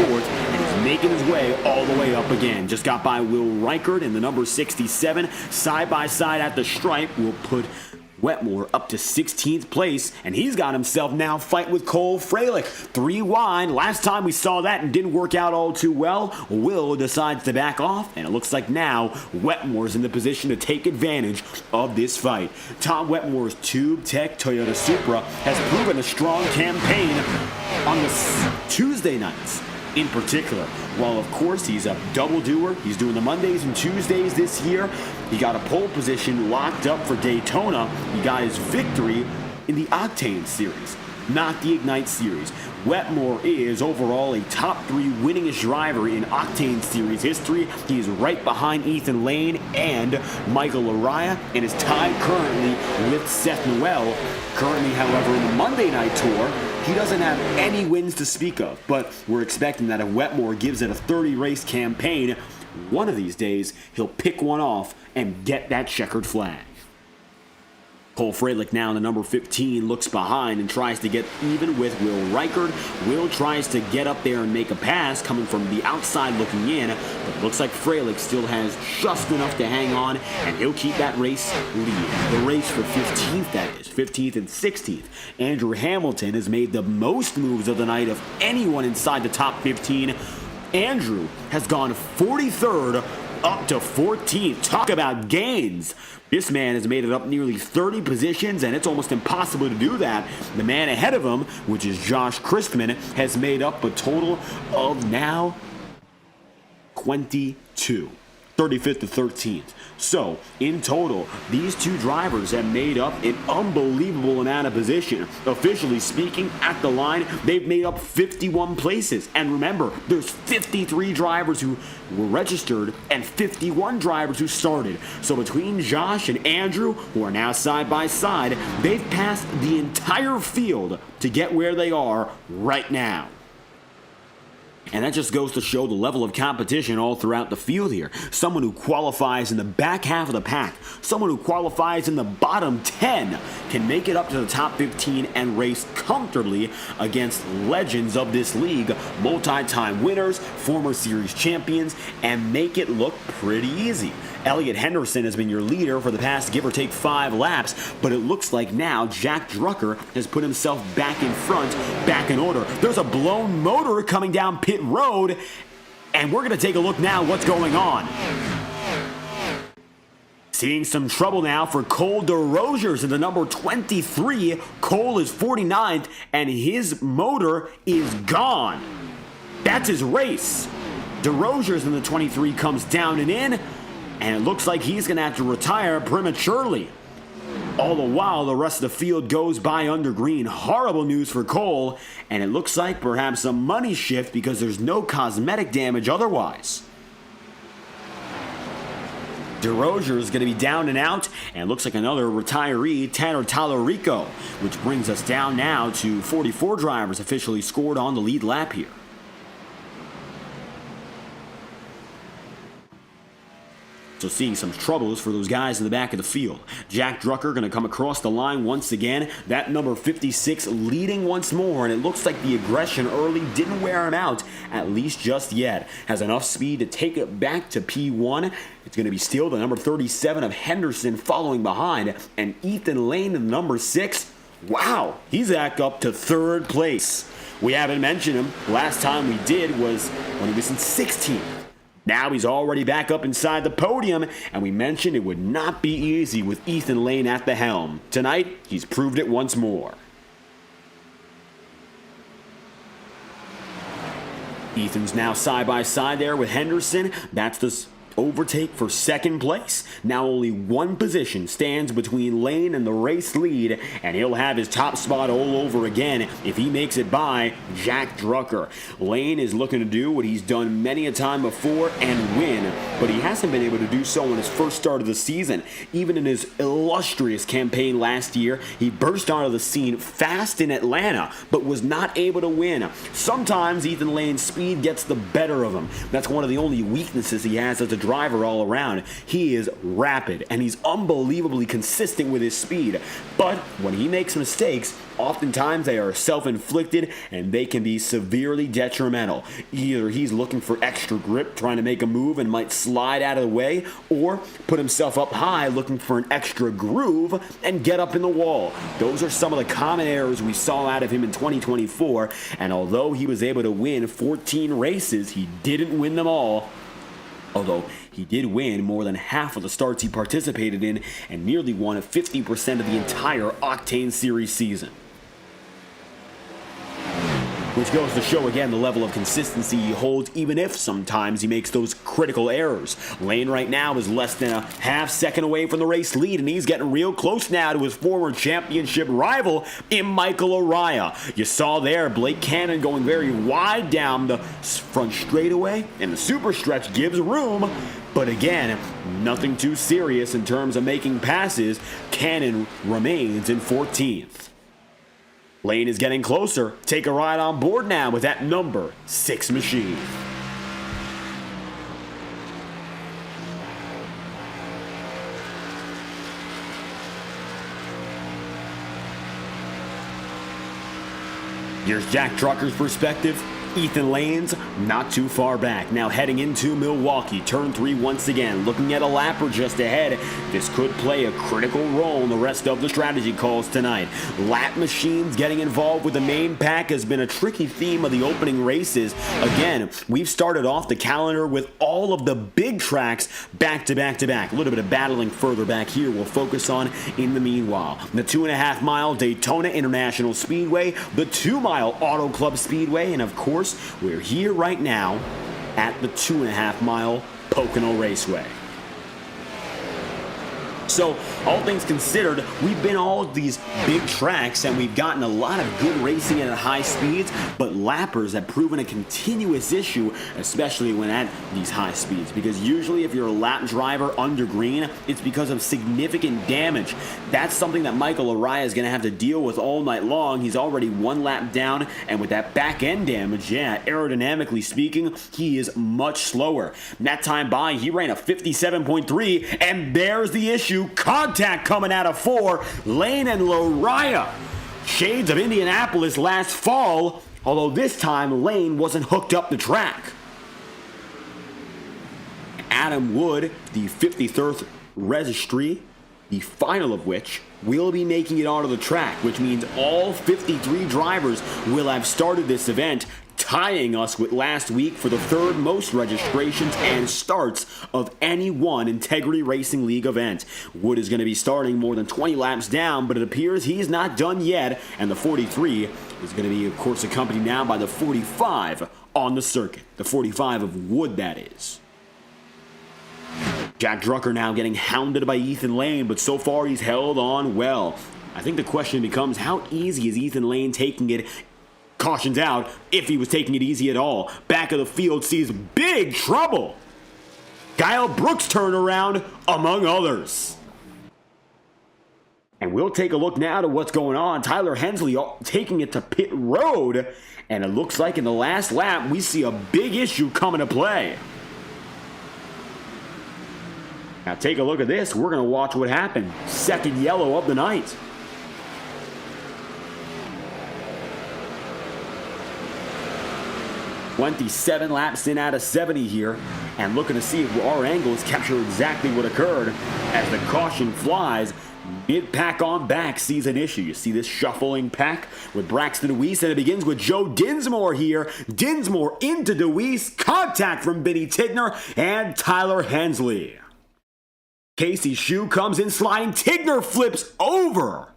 24th, and he's making his way all the way up again. Just got by Will Reichert in the number 67. Side by side at the stripe, we'll put Wetmore up to 16th place, and he's got himself now fight with Cole Fralick. 3 wide. Last time we saw that and didn't work out all too well. Will decides to back off, and it looks like now Wetmore's in the position to take advantage of this fight. Tom Wetmore's Tube Tech Toyota Supra has proven a strong campaign on the Tuesday nights in particular. While of course he's a double doer, he's doing the Mondays and Tuesdays this year. He got a pole position locked up for Daytona. He got his victory in the Octane Series, not the Ignite Series. Wetmore is overall a top 3 winningest driver in Octane Series history. He is right behind Ethan Lane and Michael Araya, and is tied currently with Seth Noel. Currently, however, in the Monday Night Tour, he doesn't have any wins to speak of, but we're expecting that if Wetmore gives it a 30-race campaign, one of these days he'll pick one off and get that checkered flag. Cole Fralick now in the number 15 looks behind and tries to get even with Will Reichard. Will tries to get up there and make a pass coming from the outside looking in, but it looks like Fralick still has just enough to hang on, and he'll keep that race lead. The race for 15th, that is, 15th and 16th. Andrew Hamilton has made the most moves of the night of anyone inside the top 15. Andrew has gone 43rd up to 14th. Talk about gains. This man has made it up nearly 30 positions, and it's almost impossible to do that. The man ahead of him, which is Josh Christman, has made up a total of now 22. 35th to 13th. So, in total, these two drivers have made up an unbelievable amount of position. Officially speaking, at the line, they've made up 51 places. And remember, there's 53 drivers who were registered and 51 drivers who started. So between Josh and Andrew, who are now side by side, they've passed the entire field to get where they are right now. And that just goes to show the level of competition all throughout the field here. Someone who qualifies in the back half of the pack, someone who qualifies in the bottom 10, can make it up to the top 15 and race comfortably against legends of this league, multi-time winners, former series champions, and make it look pretty easy. Elliott Henderson has been your leader for the past give or take 5 laps, but it looks like now Jack Drucker has put himself back in front, back in order. There's a blown motor coming down pit road, and we're going to take a look now what's going on. Seeing some trouble now for Cole DeRosiers in the number 23. Cole is 49th, and his motor is gone. That's his race. DeRosiers in the 23 comes down and in, and it looks like he's going to have to retire prematurely. All the while, the rest of the field goes by under green. Horrible news for Cole, and it looks like perhaps a money shift because there's no cosmetic damage otherwise. DeRosier is going to be down and out, and it looks like another retiree, Tanner Tallarico, which brings us down now to 44 drivers officially scored on the lead lap here. So seeing some troubles for those guys in the back of the field. Jack Drucker going to come across the line once again. That number 56 leading once more, and it looks like the aggression early didn't wear him out, at least just yet. Has enough speed to take it back to P1. It's going to be still the number 37 of Henderson following behind, and Ethan Lane in the number 6. Wow, he's back up to 3rd place. We haven't mentioned him. Last time we did was when he was in 16th. Now he's already back up inside the podium, and we mentioned it would not be easy with Ethan Lane at the helm. Tonight, he's proved it once more. Ethan's now side by side there with Henderson. That's the overtake for 2nd place. Now only one position stands between Lane and the race lead, and he'll have his top spot all over again if he makes it by Jack Drucker. Lane is looking to do what he's done many a time before and win, but he hasn't been able to do so in his first start of the season. Even in his illustrious campaign last year, he burst onto the scene fast in Atlanta, but was not able to win. Sometimes Ethan Lane's speed gets the better of him. That's one of the only weaknesses he has as a driver all around. He is rapid, and he's unbelievably consistent with his speed. But when he makes mistakes, oftentimes they are self-inflicted, and they can be severely detrimental. Either he's looking for extra grip, trying to make a move and might slide out of the way, or put himself up high looking for an extra groove and get up in the wall. Those are some of the common errors we saw out of him in 2024, and although he was able to win 14 races, he didn't win them all. Although he did win more than half of the starts he participated in and nearly won 50% of the entire Octane Series season. Which goes to show again the level of consistency he holds, even if sometimes he makes those critical errors. Lane right now is less than a half second away from the race lead, and he's getting real close now to his former championship rival in Michael Araya. You saw there Blake Cannon going very wide down the front straightaway, and the super stretch gives room. But again, nothing too serious in terms of making passes. Cannon remains in 14th. Lane is getting closer. Take a ride on board now with that number 6 machine. Here's Jack Trucker's perspective. Ethan Lane's not too far back. Now heading into Milwaukee, turn 3 once again. Looking at a lapper just ahead. This could play a critical role in the rest of the strategy calls tonight. Lap machines getting involved with the main pack has been a tricky theme of the opening races. Again, we've started off the calendar with all of the big tracks back to back to back. A little bit of battling further back here we'll focus on in the meanwhile. The 2.5 mile Daytona International Speedway, the 2 mile Auto Club Speedway, and of course, we're here right now at the 2.5 mile Pocono Raceway. So, all things considered, we've been all these big tracks and we've gotten a lot of good racing at high speeds, but lappers have proven a continuous issue, especially when at these high speeds, because usually if you're a lap driver under green, it's because of significant damage. That's something that Michael Araya is going to have to deal with all night long. He's already 1 lap down, and with that back end damage, aerodynamically speaking, he is much slower. That time by, he ran a 57.3, and there's the issue. Contact coming out of 4, Lane and Araya. Shades of Indianapolis last fall, although this time Lane wasn't hooked up the track. Adam Wood, the 53rd registry, the final of which will be making it onto the track, which means all 53 drivers will have started this event, tying us with last week for the 3rd most registrations and starts of any one Integrity Racing League event. Wood is going to be starting more than 20 laps down, but it appears he's not done yet, and the 43 is going to be, of course, accompanied now by the 45 on the circuit. The 45 of Wood, that is. Jack Drucker now getting hounded by Ethan Lane, but so far he's held on well. I think the question becomes, how easy is Ethan Lane taking it? Cautions out if he was taking it easy at all. Back of the field sees big trouble. Kyle Brooks' turnaround, among others. And we'll take a look now to what's going on. Tyler Hensley taking it to pit road. And it looks like in the last lap, we see a big issue coming to play. Now take a look at this. We're going to watch what happened. Second yellow of the night. "27 laps in out of 70 here, and looking to see if our angles capture exactly what occurred as the caution flies. Mid-pack on back sees an issue. You see this shuffling pack with Braxton DeWeese, and it begins with Joe Dinsmore here. Dinsmore into DeWeese, contact from Benny Tigner and Tyler Hensley. Casey Shue comes in sliding. Tigner flips over.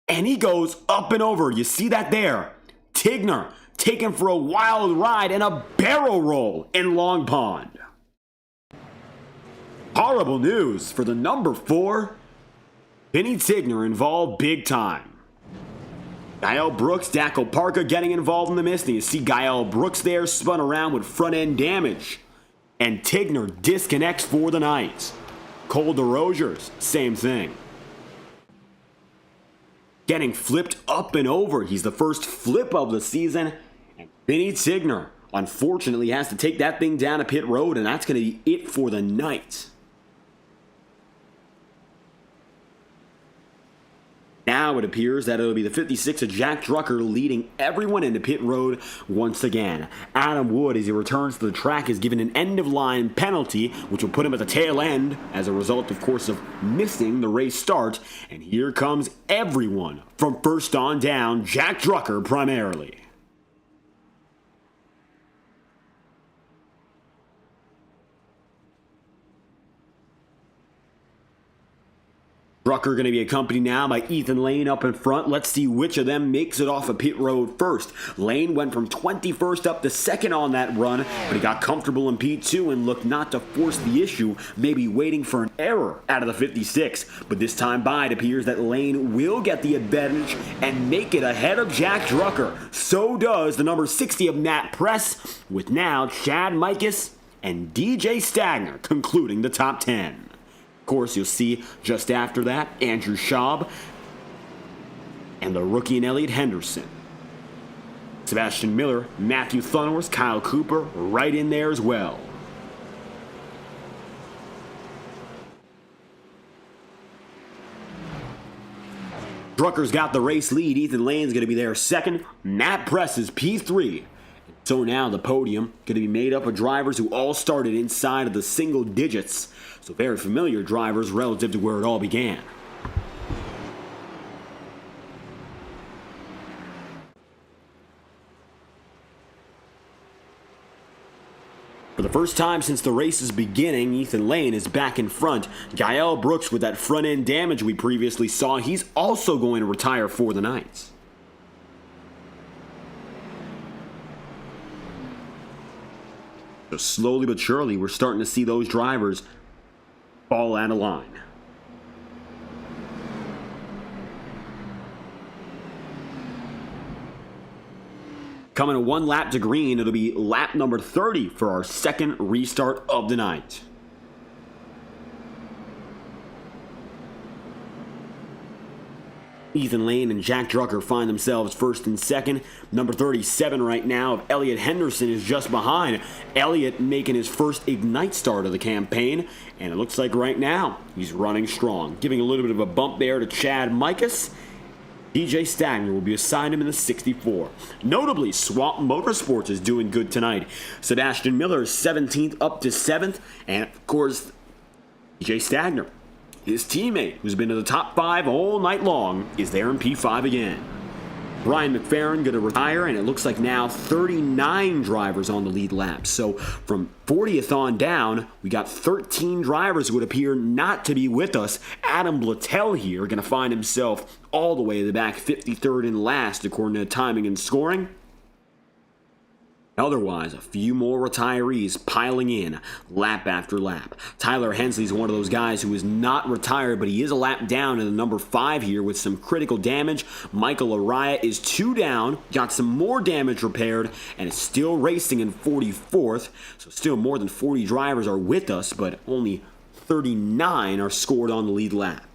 And he goes up and over. You see that there? Tigner taken for a wild ride and a barrel roll in Long Pond. Horrible news for the number 4. Benny Tigner involved big time. Gael Brooks, Daco Parker getting involved in the miss. And you see Gael Brooks there spun around with front end damage. And Tigner disconnects for the night. Cole DeRosiers, same thing. Getting flipped up and over. He's the first flip of the season. And Benny Tigner unfortunately has to take that thing down to pit road, and that's going to be it for the night. Now it appears that it'll be the 56 of Jack Drucker leading everyone into pit road once again. Adam Wood, as he returns to the track, is given an end-of-line penalty, which will put him at the tail end as a result, of course, of missing the race start. And here comes everyone from first on down, Jack Drucker primarily. Drucker going to be accompanied now by Ethan Lane up in front. Let's see which of them makes it off of pit road first. Lane went from 21st up to 2nd on that run, but he got comfortable in P2 and looked not to force the issue, maybe waiting for an error out of the 56. But this time by, it appears that Lane will get the advantage and make it ahead of Jack Drucker. So does the number 60 of Matt Press, with now Chad Mikas and DJ Stagner concluding the top 10. Of course, you'll see just after that, Andrew Schaub and the rookie and Elliott Henderson. Sebastian Miller, Matthew Thunworth, Kyle Cooper right in there as well. Drucker's got the race lead. Ethan Lane's going to be there second. Matt Press is P3. So now the podium going to be made up of drivers who all started inside of the single digits. So very familiar drivers relative to where it all began. For the first time since the race's beginning, Ethan Lane is back in front. Gael Brooks, with that front end damage we previously saw, he's also going to retire for the night. So slowly but surely, we're starting to see those drivers fall out of line. Coming to one lap to green, it'll be lap number 30 for our second restart of the night. Ethan Lane and Jack Drucker find themselves first and second. Number 37 right now of Elliott Henderson is just behind. Elliott making his first Ignite start of the campaign. And it looks like right now he's running strong. Giving a little bit of a bump there to Chad Mikas. DJ Stagner will be assigned him in the 64. Notably, Swamp Motorsports is doing good tonight. Sebastian Miller is 17th up to 7th. And of course, DJ Stagner, his teammate, who's been to the top 5 all night long, is there in P5 again. Brian McFerrin going to retire, and it looks like now 39 drivers on the lead lap. So from 40th on down, we got 13 drivers who would appear not to be with us. Adam Blattell here going to find himself all the way to the back, 53rd and last, according to timing and scoring. Otherwise, a few more retirees piling in lap after lap. Tyler Hensley's one of those guys who is not retired, but he is a lap down in the number 5 here with some critical damage. Michael Araya is 2 down, got some more damage repaired, and is still racing in 44th. So still more than 40 drivers are with us, but only 39 are scored on the lead lap.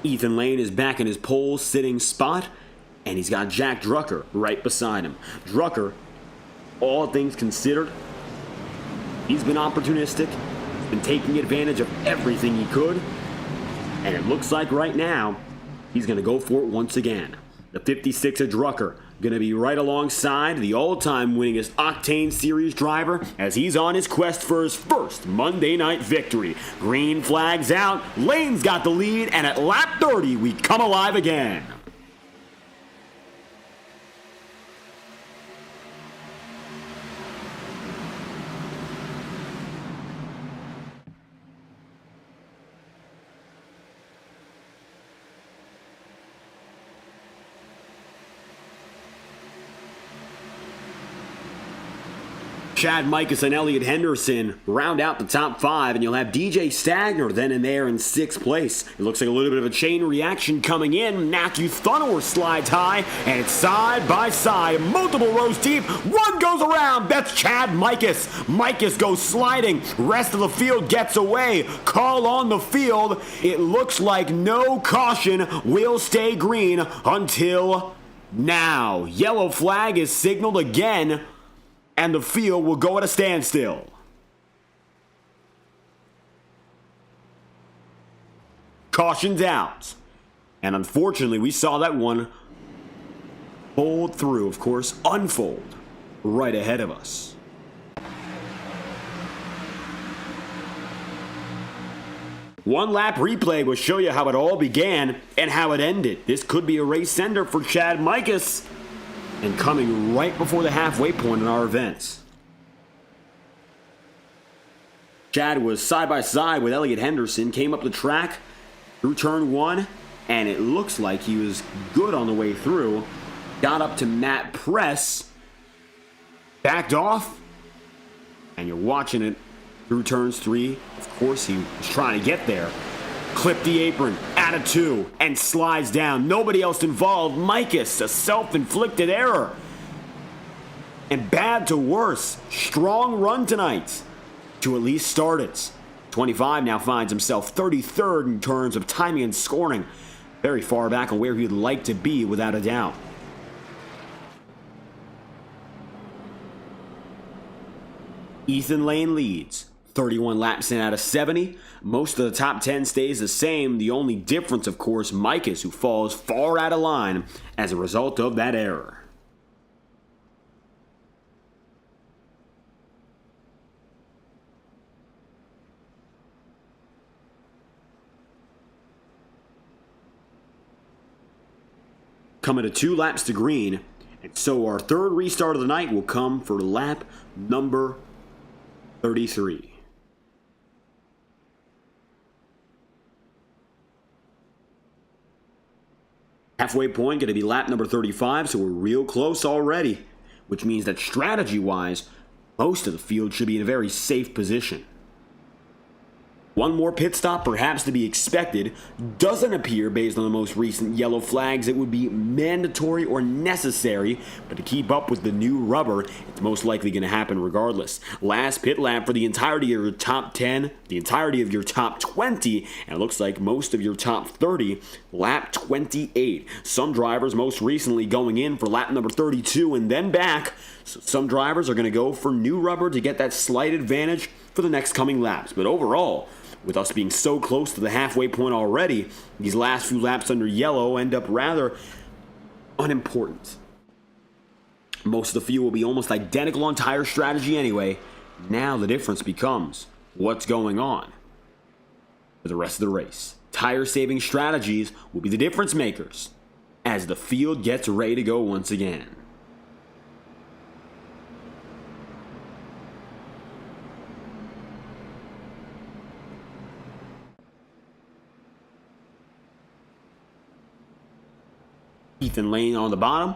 Ethan Lane is back in his pole sitting spot, and he's got Jack Drucker right beside him. Drucker, all things considered, he's been opportunistic, he's been taking advantage of everything he could, and it looks like right now he's going to go for it once again. The 56 of Drucker going to be right alongside the all-time winningest Octane Series driver as he's on his quest for his first Monday night victory. Green flags out, Lane's got the lead, and at lap 30, we come alive again. Chad Mikus and Elliott Henderson round out the top 5, and you'll have DJ Stagner then and there in 6th place. It looks like a little bit of a chain reaction coming in. Matthew Thunor slides high, and it's side by side, multiple rows deep. One goes around. That's Chad Mikus. Mikus goes sliding. Rest of the field gets away. Call on the field. It looks like no caution will stay green until now. Yellow flag is signaled again, and the field will go at a standstill. Caution's out. And unfortunately, we saw that one fold through, of course, unfold right ahead of us. One lap replay will show you how it all began and how it ended. This could be a race ender for Chad Mikus, and coming right before the halfway point in our events. Chad was side by side with Elliott Henderson, came up the track through turn 1, and it looks like he was good on the way through. Got up to Matt Press, backed off, and you're watching it through turns 3. Of course, he was trying to get there. Clipped the apron, out of 2, and slides down. Nobody else involved. Mikus, a self-inflicted error. And bad to worse, strong run tonight to at least start it. 25 now finds himself 33rd in terms of timing and scoring. Very far back on where he'd like to be, without a doubt. Ethan Lane leads. 31 laps in out of 70. Most of the top 10 stays the same. The only difference, of course, Mikus, who falls far out of line as a result of that error. Coming to 2 laps to green, and so our third restart of the night will come for lap number 33. Halfway point going to be lap number 35, so we're real close already, which means that strategy-wise, most of the field should be in a very safe position. One more pit stop perhaps to be expected. Doesn't appear, based on the most recent yellow flags, it would be mandatory or necessary, but to keep up with the new rubber, it's most likely going to happen regardless. Last pit lap for the entirety of your top 10, the entirety of your top 20, and it looks like most of your top 30, lap 28. Some drivers most recently going in for lap number 32 and then back, so some drivers are going to go for new rubber to get that slight advantage for the next coming laps. But overall, with us being so close to the halfway point already, these last few laps under yellow end up rather unimportant. Most of the field will be almost identical on tire strategy anyway. Now the difference becomes what's going on for the rest of the race. Tire saving strategies will be the difference makers as the field gets ready to go once again. Ethan Lane on the bottom,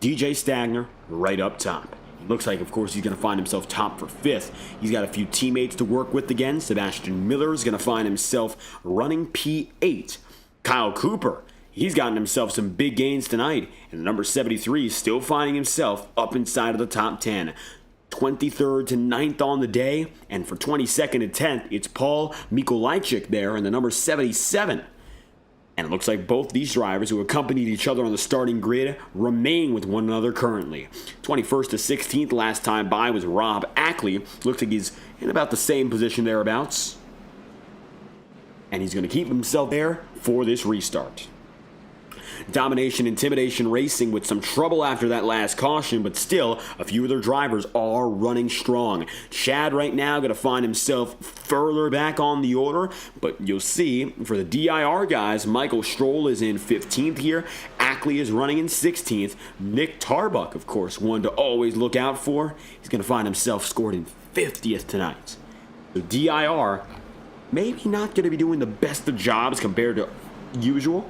DJ Stagner right up top. It looks like, of course, he's going to find himself top for 5th. He's got a few teammates to work with again. Sebastian Miller is going to find himself running P8. Kyle Cooper, he's gotten himself some big gains tonight. And the number 73 is still finding himself up inside of the top 10. 23rd to 9th on the day. And for 22nd and 10th, it's Paul Mikolajczyk there in the number 77. And it looks like both these drivers who accompanied each other on the starting grid remain with one another currently. 21st to 16th last time by was Rob Ackley. Looks like he's in about the same position thereabouts. And he's going to keep himself there for this restart. Domination Intimidation Racing with some trouble after that last caution, but still, a few of their drivers are running strong. Chad right now going to find himself further back on the order, but you'll see for the DIR guys, Michael Stroll is in 15th here. Ackley is running in 16th. Nick Tarbuck, of course, one to always look out for. He's going to find himself scored in 50th tonight. So DIR maybe not going to be doing the best of jobs compared to usual.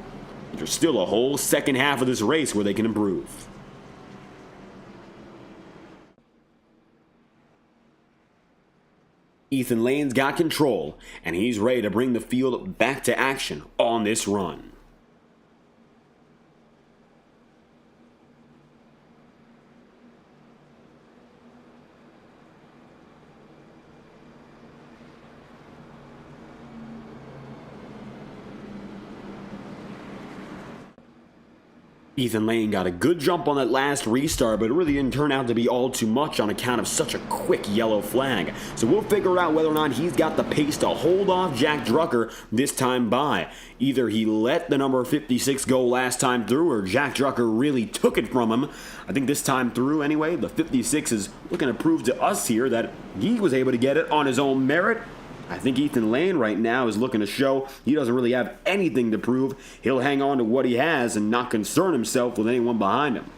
There's still a whole second half of this race where they can improve. Ethan Lane's got control, and he's ready to bring the field back to action on this run. Ethan Lane got a good jump on that last restart, but it really didn't turn out to be all too much on account of such a quick yellow flag. So we'll figure out whether or not he's got the pace to hold off Jack Drucker this time by. Either he let the number 56 go last time through, or Jack Drucker really took it from him. I think this time through anyway, the 56 is looking to prove to us here that he was able to get it on his own merit. I think Ethan Lane right now is looking to show he doesn't really have anything to prove. He'll hang on to what he has and not concern himself with anyone behind him.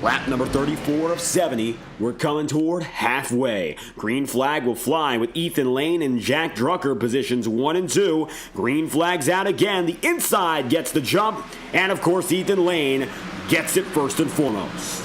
Lap number 34 of 70, we're coming toward halfway. Green flag will fly with Ethan Lane and Jack Drucker positions 1 and 2. Green flag's out again, the inside gets the jump, and of course Ethan Lane gets it first and foremost.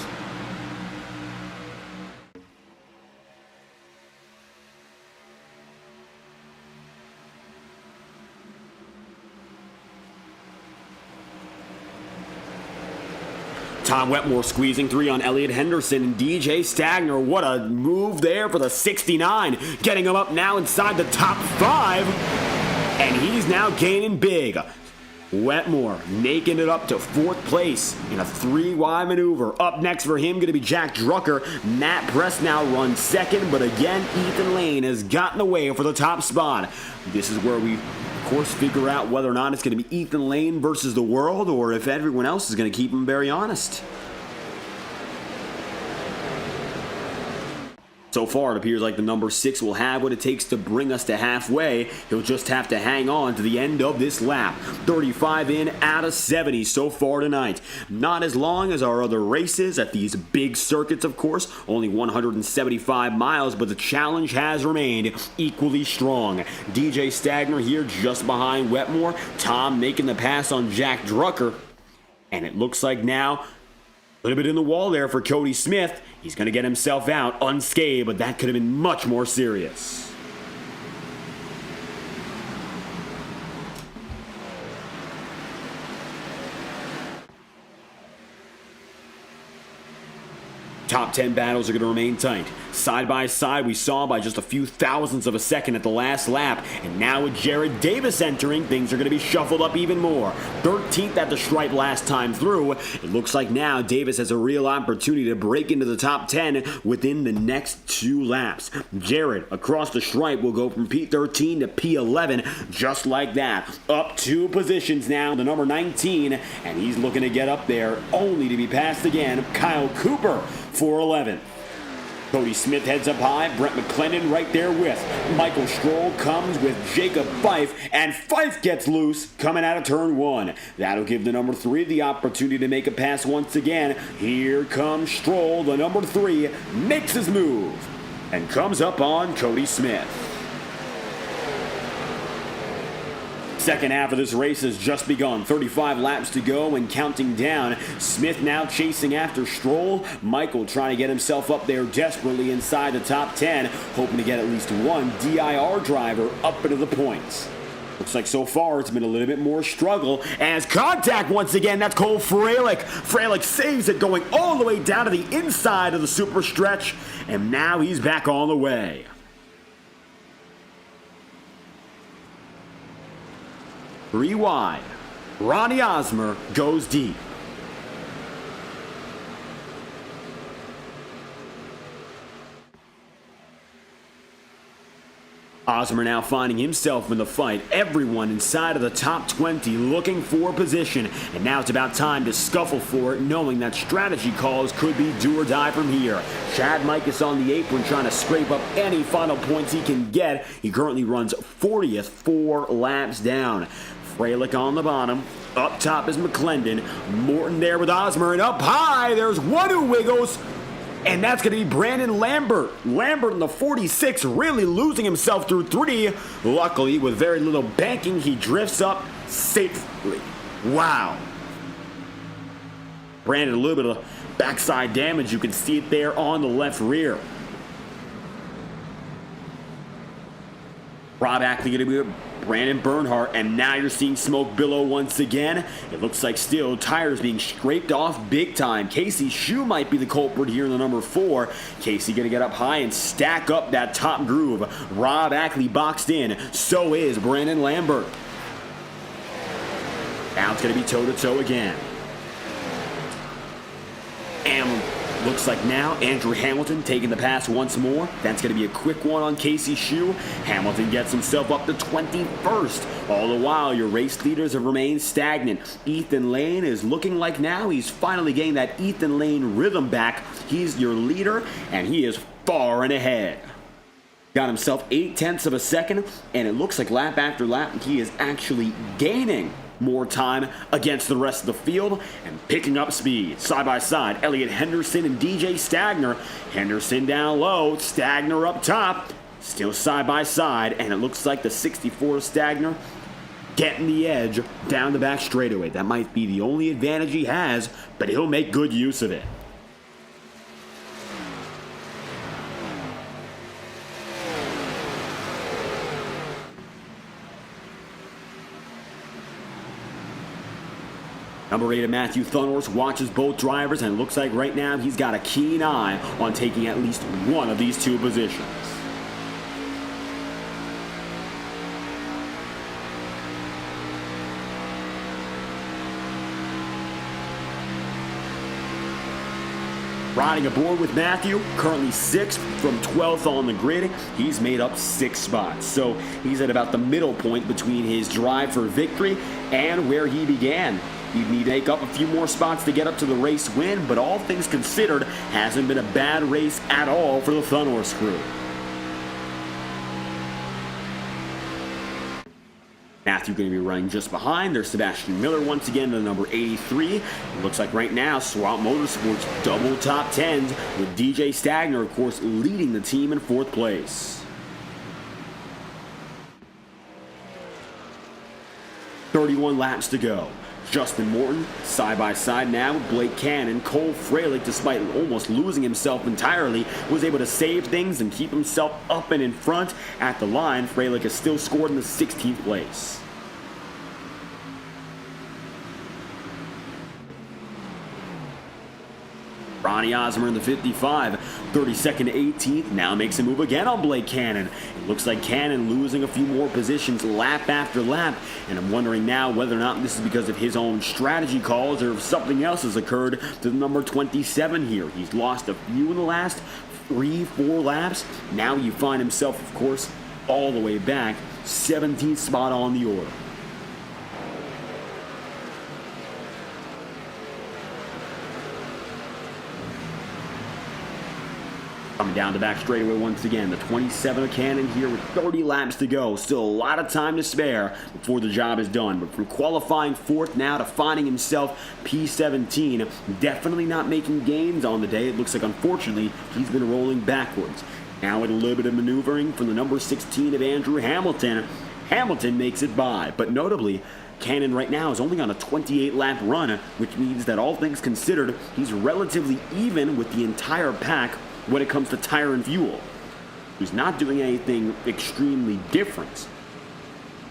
Tom Wetmore squeezing 3 on Elliott Henderson and DJ Stagner. What a move there for the 69. Getting him up now inside the top 5. And he's now gaining big. Wetmore making it up to 4th place in a 3-wide maneuver. Up next for him going to be Jack Drucker. Matt Press now runs 2nd, but again Ethan Lane has gotten away for the top spot. This is where we of course figure out whether or not it's going to be Ethan Lane versus the world, or if everyone else is going to keep him very honest. So far, it appears like the number 6 will have what it takes to bring us to halfway. He'll just have to hang on to the end of this lap. 35 in out of 70 so far tonight. Not as long as our other races at these big circuits, of course. Only 175 miles, but the challenge has remained equally strong. DJ Stagner here just behind Wetmore. Tom making the pass on Jack Drucker. And it looks like now a little bit in the wall there for Cody Smith. He's going to get himself out unscathed, but that could have been much more serious. Top 10 battles are going to remain tight. Side by side, we saw by just a few thousandths of a second at the last lap. And now with Jared Davis entering, things are going to be shuffled up even more. 13th at the stripe last time through. It looks like now Davis has a real opportunity to break into the top 10 within the next 2 laps. Jared across the stripe will go from P13 to P11 just like that. Up 2 positions now, the number 19, and he's looking to get up there only to be passed again. Kyle Cooper for 11th. Cody Smith heads up high, Brent McClendon right there with. Michael Stroll comes with Jacob Fife, and Fife gets loose coming out of turn 1. That'll give the number 3 the opportunity to make a pass once again. Here comes Stroll, the number 3, makes his move, and comes up on Cody Smith. Second half of this race has just begun. 35 laps to go and counting down. Smith now chasing after Stroll. Michael trying to get himself up there desperately inside the top 10, hoping to get at least one DIR driver up into the points. Looks like so far it's been a little bit more struggle as contact once again. That's Cole Freilich. Freilich saves it going all the way down to the inside of the super stretch, and now he's back on the way. Three wide. Ronnie Osmer goes deep. Osmer now finding himself in the fight. Everyone inside of the top 20 looking for position. And now it's about time to scuffle for it, knowing that strategy calls could be do or die from here. Chad Mikus on the apron trying to scrape up any final points he can get. He currently runs 40th, 4 laps down. Freilich on the bottom. Up top is McClendon. Morton there with Osmer. And up high, there's one who wiggles. And that's going to be Brandon Lambert. Lambert in the 46, really losing himself through 3. Luckily, with very little banking, he drifts up safely. Wow. Brandon, a little bit of backside damage. You can see it there on the left rear. Rob Ackley going to be with Brandon Bernhardt, and now you're seeing smoke billow once again. It looks like still tires being scraped off big time. Casey Shue might be the culprit here in the number 4. Casey going to get up high and stack up that top groove. Rob Ackley boxed in. So is Brandon Lambert. Now it's going to be toe-to-toe again. And looks like now Andrew Hamilton taking the pass once more. That's going to be a quick one on Casey Shue. Hamilton gets himself up to 21st. All the while, your race leaders have remained stagnant. Ethan Lane is looking like now he's finally getting that Ethan Lane rhythm back. He's your leader, and he is far and ahead. Got himself 0.8 of a second, and it looks like lap after lap, he is actually gaining more time against the rest of the field and picking up speed. Side by side, Elliott Henderson and DJ Stagner. Henderson down low, Stagner up top. Still side by side, and it looks like the 64 Stagner getting the edge down the back straightaway. That might be the only advantage he has, but he'll make good use of it. Number 8 of Matthew Thunhorse watches both drivers, and it looks like right now he's got a keen eye on taking at least one of these two positions. Riding aboard with Matthew, currently 6th from 12th on the grid. He's made up 6 spots. So he's at about the middle point between his drive for victory and where he began. He'd need to make up a few more spots to get up to the race win, but all things considered, hasn't been a bad race at all for the Thunhorse crew. Matthew going to be running just behind. There's Sebastian Miller once again to number 83. It looks like right now Swamp Motorsports double top 10s with DJ Stagner, of course, leading the team in 4th place. 31 laps to go. Justin Morton side by side now with Blake Cannon. Cole Freilich, despite almost losing himself entirely, was able to save things and keep himself up and in front at the line. Freilich is still scored in the 16th place. Ronnie Osmer in the 55, 32nd to 18th, now makes a move again on Blake Cannon. It looks like Cannon losing a few more positions lap after lap, and I'm wondering now whether or not this is because of his own strategy calls or if something else has occurred to the number 27 here. He's lost a few in the last 3-4 laps. Now you find himself, of course, all the way back, 17th spot on the order. Coming down the back straightaway once again, the 27 of Cannon here with 30 laps to go. Still a lot of time to spare before the job is done. But from qualifying 4th now to finding himself P17, definitely not making gains on the day. It looks like, unfortunately, he's been rolling backwards. Now with a little bit of maneuvering from the number 16 of Andrew Hamilton. Hamilton makes it by, but notably, Cannon right now is only on a 28-lap run, which means that all things considered, he's relatively even with the entire pack when it comes to tire and fuel. He's not doing anything extremely different.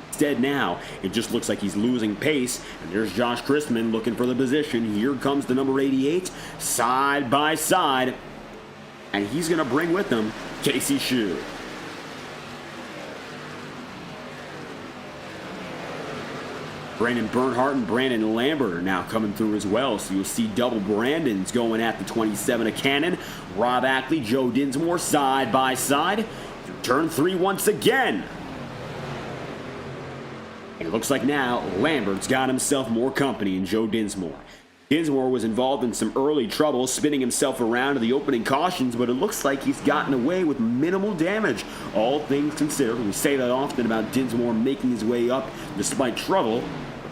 Instead now, it just looks like he's losing pace, and there's Josh Christman looking for the position. Here comes the number 88, side by side, and he's going to bring with him Casey Shue. Brandon Bernhardt and Brandon Lambert are now coming through as well, so you'll see double Brandons going at the 27 of Cannon. Rob Ackley, Joe Dinsmore side by side. Turn 3 once again. And it looks like now Lambert's got himself more company in Joe Dinsmore. Dinsmore was involved in some early trouble, spinning himself around to the opening cautions, but it looks like he's gotten away with minimal damage. All things considered, we say that often about Dinsmore making his way up despite trouble.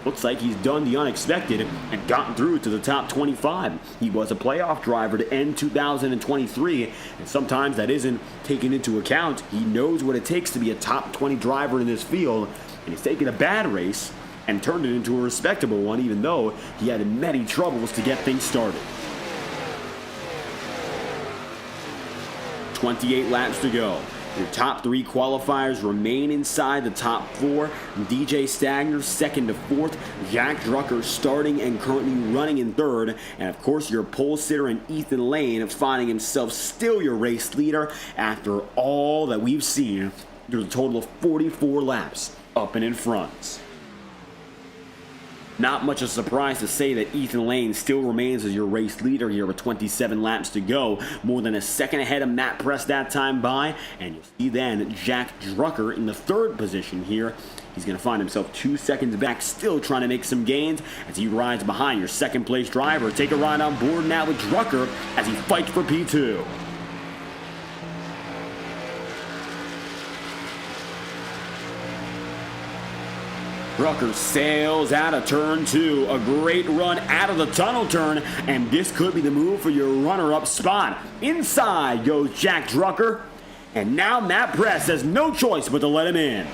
Looks like he's done the unexpected and gotten through to the top 25. He was a playoff driver to end 2023, and sometimes that isn't taken into account. He knows what it takes to be a top 20 driver in this field, and he's taken a bad race and turned it into a respectable one, even though he had many troubles to get things started. 28 laps to go. Your top 3 qualifiers remain inside the top 4. DJ Stagner second to 4th. Jack Drucker starting and currently running in 3rd. And of course your pole sitter and Ethan Lane finding himself still your race leader after all that we've seen through a total of 44 laps up and in front. Not much of a surprise to say that Ethan Lane still remains as your race leader here with 27 laps to go. More than a second ahead of Matt Press that time by. And you'll see then Jack Drucker in the 3rd position here. He's going to find himself 2 seconds back, still trying to make some gains as he rides behind your 2nd place driver. Take a ride on board now with Drucker as he fights for P2. Drucker sails out of turn 2. A great run out of the tunnel turn, and this could be the move for your runner-up spot. Inside goes Jack Drucker, and now Matt Press has no choice but to let him in.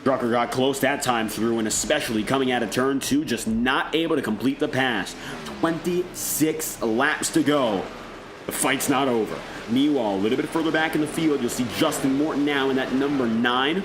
Drucker got close that time through, and especially coming out of turn 2, just not able to complete the pass. 26 laps to go. The fight's not over. Meanwhile, a little bit further back in the field, you'll see Justin Morton now in that number 9.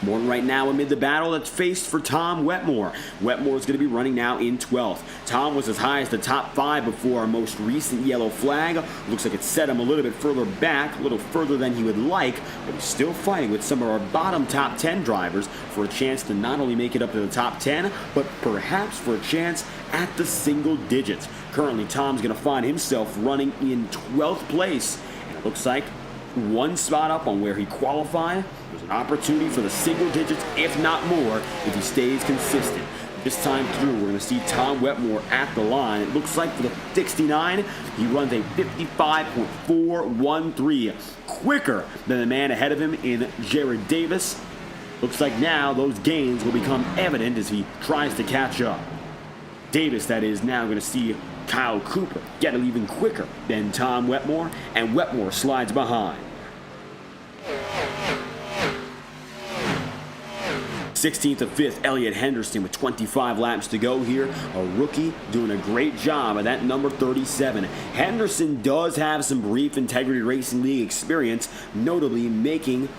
Morton right now amid the battle that's faced for Tom Wetmore. Wetmore's going to be running now in 12th. Tom was as high as the top 5 before our most recent yellow flag. Looks like it set him a little bit further back, a little further than he would like, but he's still fighting with some of our bottom top 10 drivers for a chance to not only make it up to the top 10, but perhaps for a chance at the single digits. Currently, Tom's going to find himself running in 12th place, and it looks like one spot up on where he qualified. There's an opportunity for the single digits, if not more, if he stays consistent. This time through, we're going to see Tom Wetmore at the line. It looks like for the 69, he runs a 55.413, quicker than the man ahead of him in Jared Davis. Looks like now those gains will become evident as he tries to catch up. Davis, that is, now going to see Kyle Cooper get it even quicker than Tom Wetmore, and Wetmore slides behind. 16th of 5th, Elliott Henderson with 25 laps to go here. A rookie doing a great job at that number 37. Henderson does have some brief Integrity Racing League experience, notably making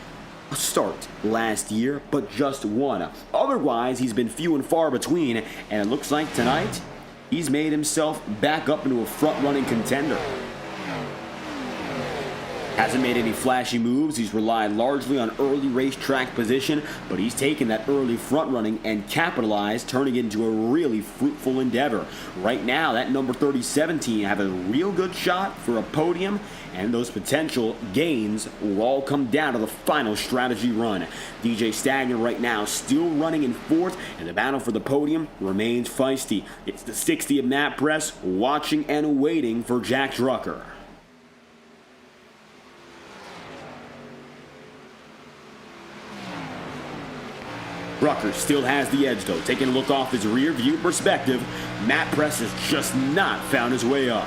a start last year, but just one. Otherwise, he's been few and far between, and it looks like tonight he's made himself back up into a front-running contender. Hasn't made any flashy moves. He's relied largely on early racetrack position, but he's taken that early front running and capitalized, turning it into a really fruitful endeavor. Right now, that number 37 team have a real good shot for a podium, and those potential gains will all come down to the final strategy run. DJ Stagner right now still running in 4th, and the battle for the podium remains feisty. It's the 60 of Matt Press watching and waiting for Jack Drucker. Drucker still has the edge though. Taking a look off his rear view perspective, Matt Press has just not found his way up.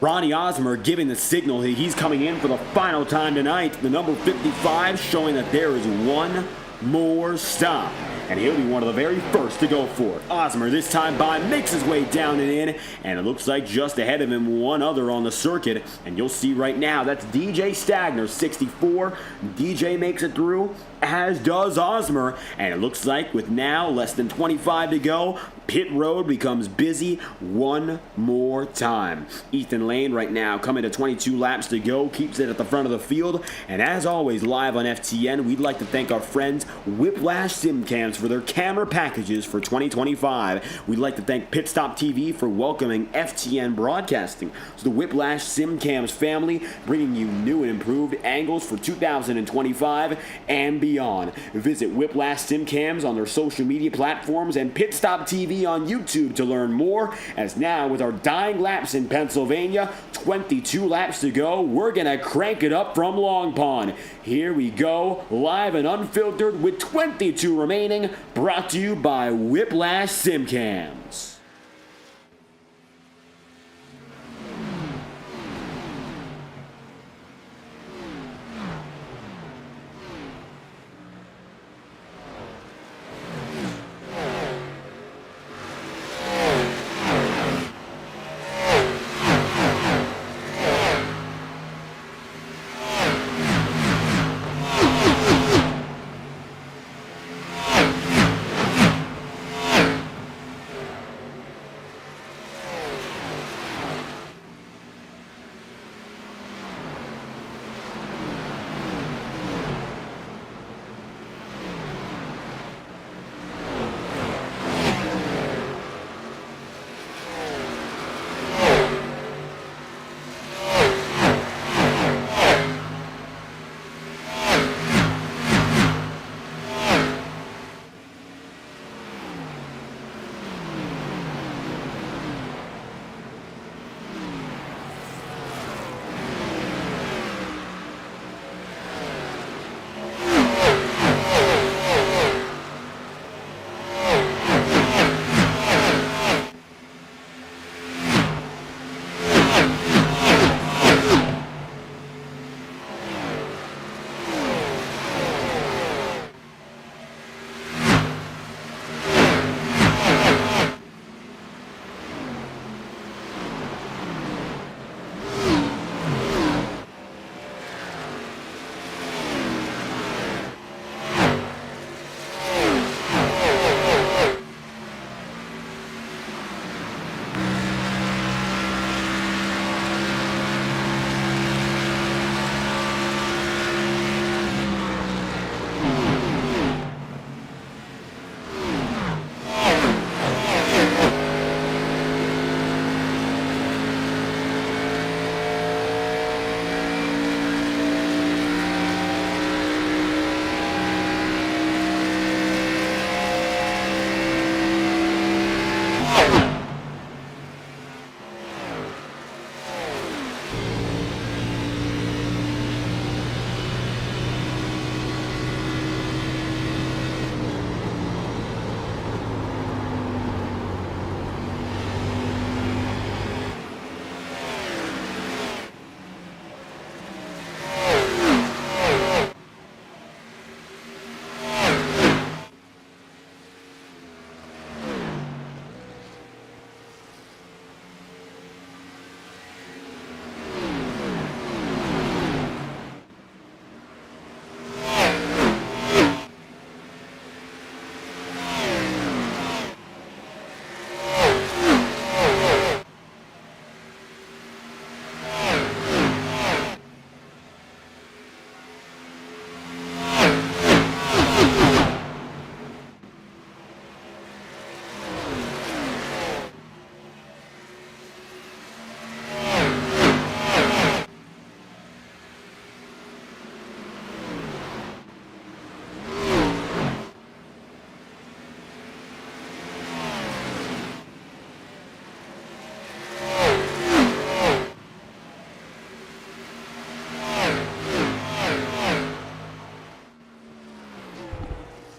Ronnie Osmer giving the signal that he's coming in for the final time tonight. The number 55 showing that there is one more stop, and he'll be one of the very first to go for it. Osmer this time by makes his way down and in, and it looks like just ahead of him one other on the circuit, and you'll see right now that's DJ Stagner, 64. DJ makes it through, as does Osmer, and it looks like with now less than 25 to go, pit road becomes busy one more time. Ethan Lane right now coming to 22 laps to go, keeps it at the front of the field, and as always live on FTN, we'd like to thank our friends Whiplash Sim Cams clients for their camera packages for 2025. We'd like to thank Pit Stop TV for welcoming FTN Broadcasting to the Whiplash SimCams family, bringing you new and improved angles for 2025 and beyond. Visit Whiplash SimCams on their social media platforms and Pit Stop TV on YouTube to learn more, as now with our dying laps in Pennsylvania, 22 laps to go, we're gonna crank it up from Long Pond. Here we go, live and unfiltered with 22 remaining, brought to you by Whiplash SimCams.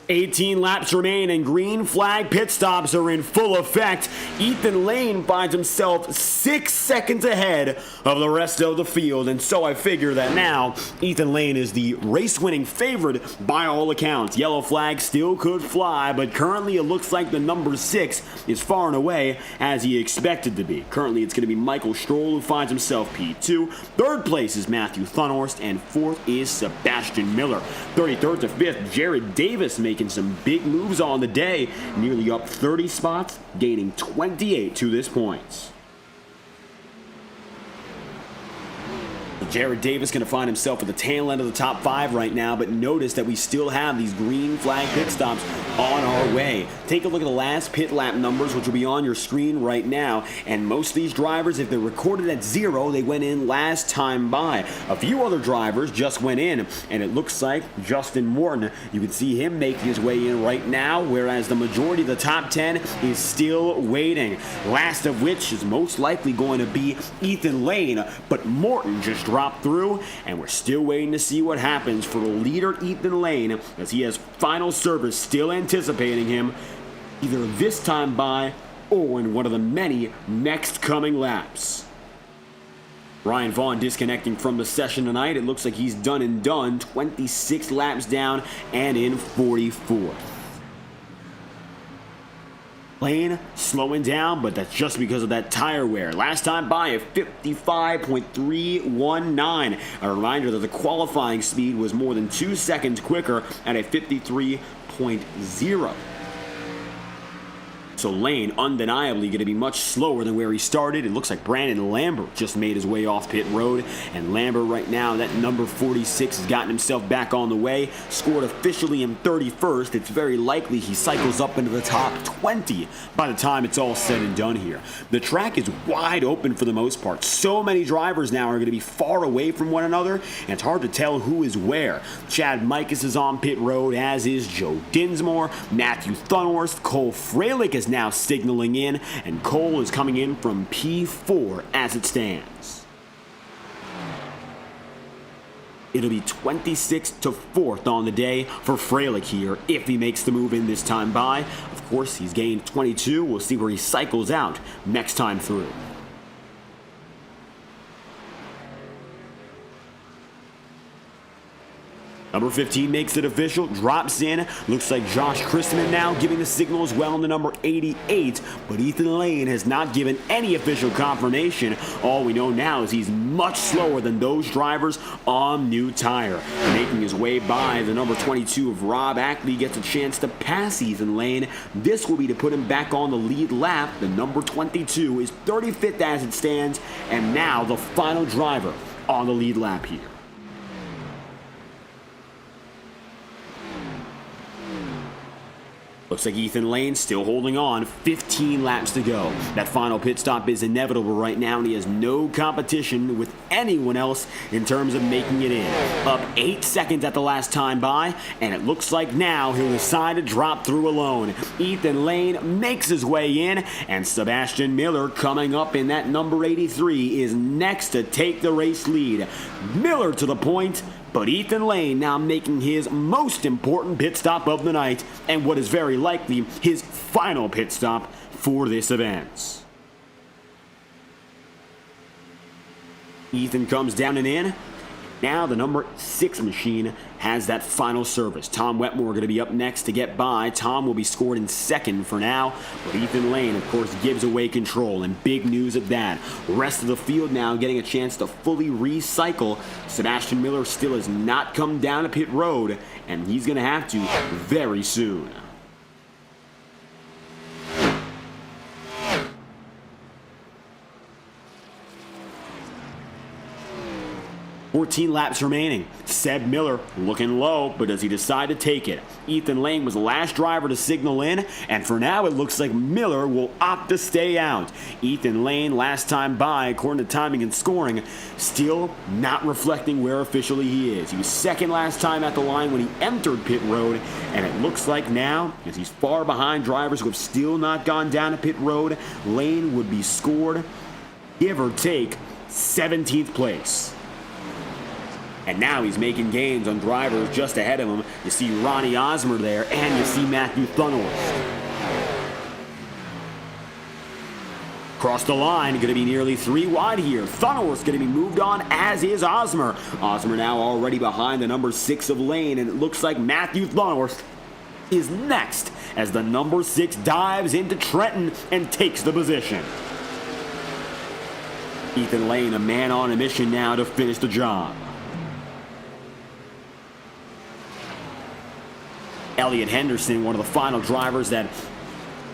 "18 laps remain and green flag pit stops are in full effect. Ethan Lane finds himself 6 seconds ahead of the rest of the field, and so I figure that now Ethan Lane is the race-winning favorite by all accounts. Yellow flag still could fly, but currently it looks like the number 6 is far and away as he expected to be. Currently it's going to be Michael Stroll who finds himself P2. Third place is Matthew Thunhorst, and fourth is Sebastian Miller. 33rd to 5th, Jared Davis making some big moves on the day, nearly up 30 spots, gaining 28 to this point. Jared Davis going to find himself at the tail end of the top 5 right now, but notice that we still have these green flag pit stops on our way. Take a look at the last pit lap numbers, which will be on your screen right now, and most of these drivers, if they're recorded at 0, they went in last time by. A few other drivers just went in, and it looks like Justin Morton, you can see him making his way in right now, whereas the majority of the top 10 is still waiting. Last of which is most likely going to be Ethan Lane, but Morton just dropped through, and we're still waiting to see what happens for the leader Ethan Lane, as he has final service still anticipating him either this time by or in one of the many next coming laps. Ryan Vaughn disconnecting from the session tonight. It looks like he's done and done, 26 laps down and in 44th. Lane slowing down, but that's just because of that tire wear. Last time by at 55.319. A reminder that the qualifying speed was more than 2 seconds quicker at a 53.0. So Lane undeniably going to be much slower than where he started. It looks like Brandon Lambert just made his way off pit road. And Lambert right now, that number 46, has gotten himself back on the way. Scored officially in 31st. It's very likely he cycles up into the top 20 by the time it's all said and done here. The track is wide open for the most part. So many drivers now are going to be far away from one another, and it's hard to tell who is where. Chad Mikus is on pit road, as is Joe Dinsmore. Matthew Thunhorst, Cole Fralick is now signaling in, and Cole is coming in from P4 as it stands. It'll be 26th to 4th on the day for Fralick here if he makes the move in this time by. Of course, he's gained 22. We'll see where he cycles out next time through. Number 15 makes it official, drops in. Looks like Josh Christman now giving the signal as well in the number 88. But Ethan Lane has not given any official confirmation. All we know now is he's much slower than those drivers on new tire. Making his way by the number 22 of Rob Ackley gets a chance to pass Ethan Lane. This will be to put him back on the lead lap. The number 22 is 35th as it stands. And now the final driver on the lead lap here. Looks like Ethan Lane still holding on, 15 laps to go. That final pit stop is inevitable right now, and he has no competition with anyone else in terms of making it in. Up 8 seconds at the last time by, and it looks like now he'll decide to drop through alone. Ethan Lane makes his way in, and Sebastian Miller, coming up in that number 83, is next to take the race lead. Miller to the point, but Ethan Lane now making his most important pit stop of the night, and what is very likely his final pit stop for this event. Ethan comes down and in. Now the number 6 machine has that final service. Tom Wetmore going to be up next to get by. Tom will be scored in second for now, but Ethan Lane, of course, gives away control, and big news at that. Rest of the field now getting a chance to fully recycle. Sebastian Miller still has not come down to pit road, and he's going to have to very soon. 14 laps remaining. Seb Miller looking low, but does he decide to take it? Ethan Lane was the last driver to signal in, and for now it looks like Miller will opt to stay out. Ethan Lane, last time by, according to timing and scoring, still not reflecting where officially he is. He was second last time at the line when he entered pit road, and it looks like now, as he's far behind drivers who have still not gone down to pit road, Lane would be scored, give or take, 17th place. And now he's making gains on drivers just ahead of him. You see Ronnie Osmer there, and you see Matthew Thunhorst. Across the line, going to be nearly 3 wide here. Thunhorst going to be moved on, as is Osmer. Osmer now already behind the number 6 of Lane, and it looks like Matthew Thunhorst is next as the number 6 dives into Trenton and takes the position. Ethan Lane, a man on a mission now to finish the job. Elliott Henderson, one of the final drivers that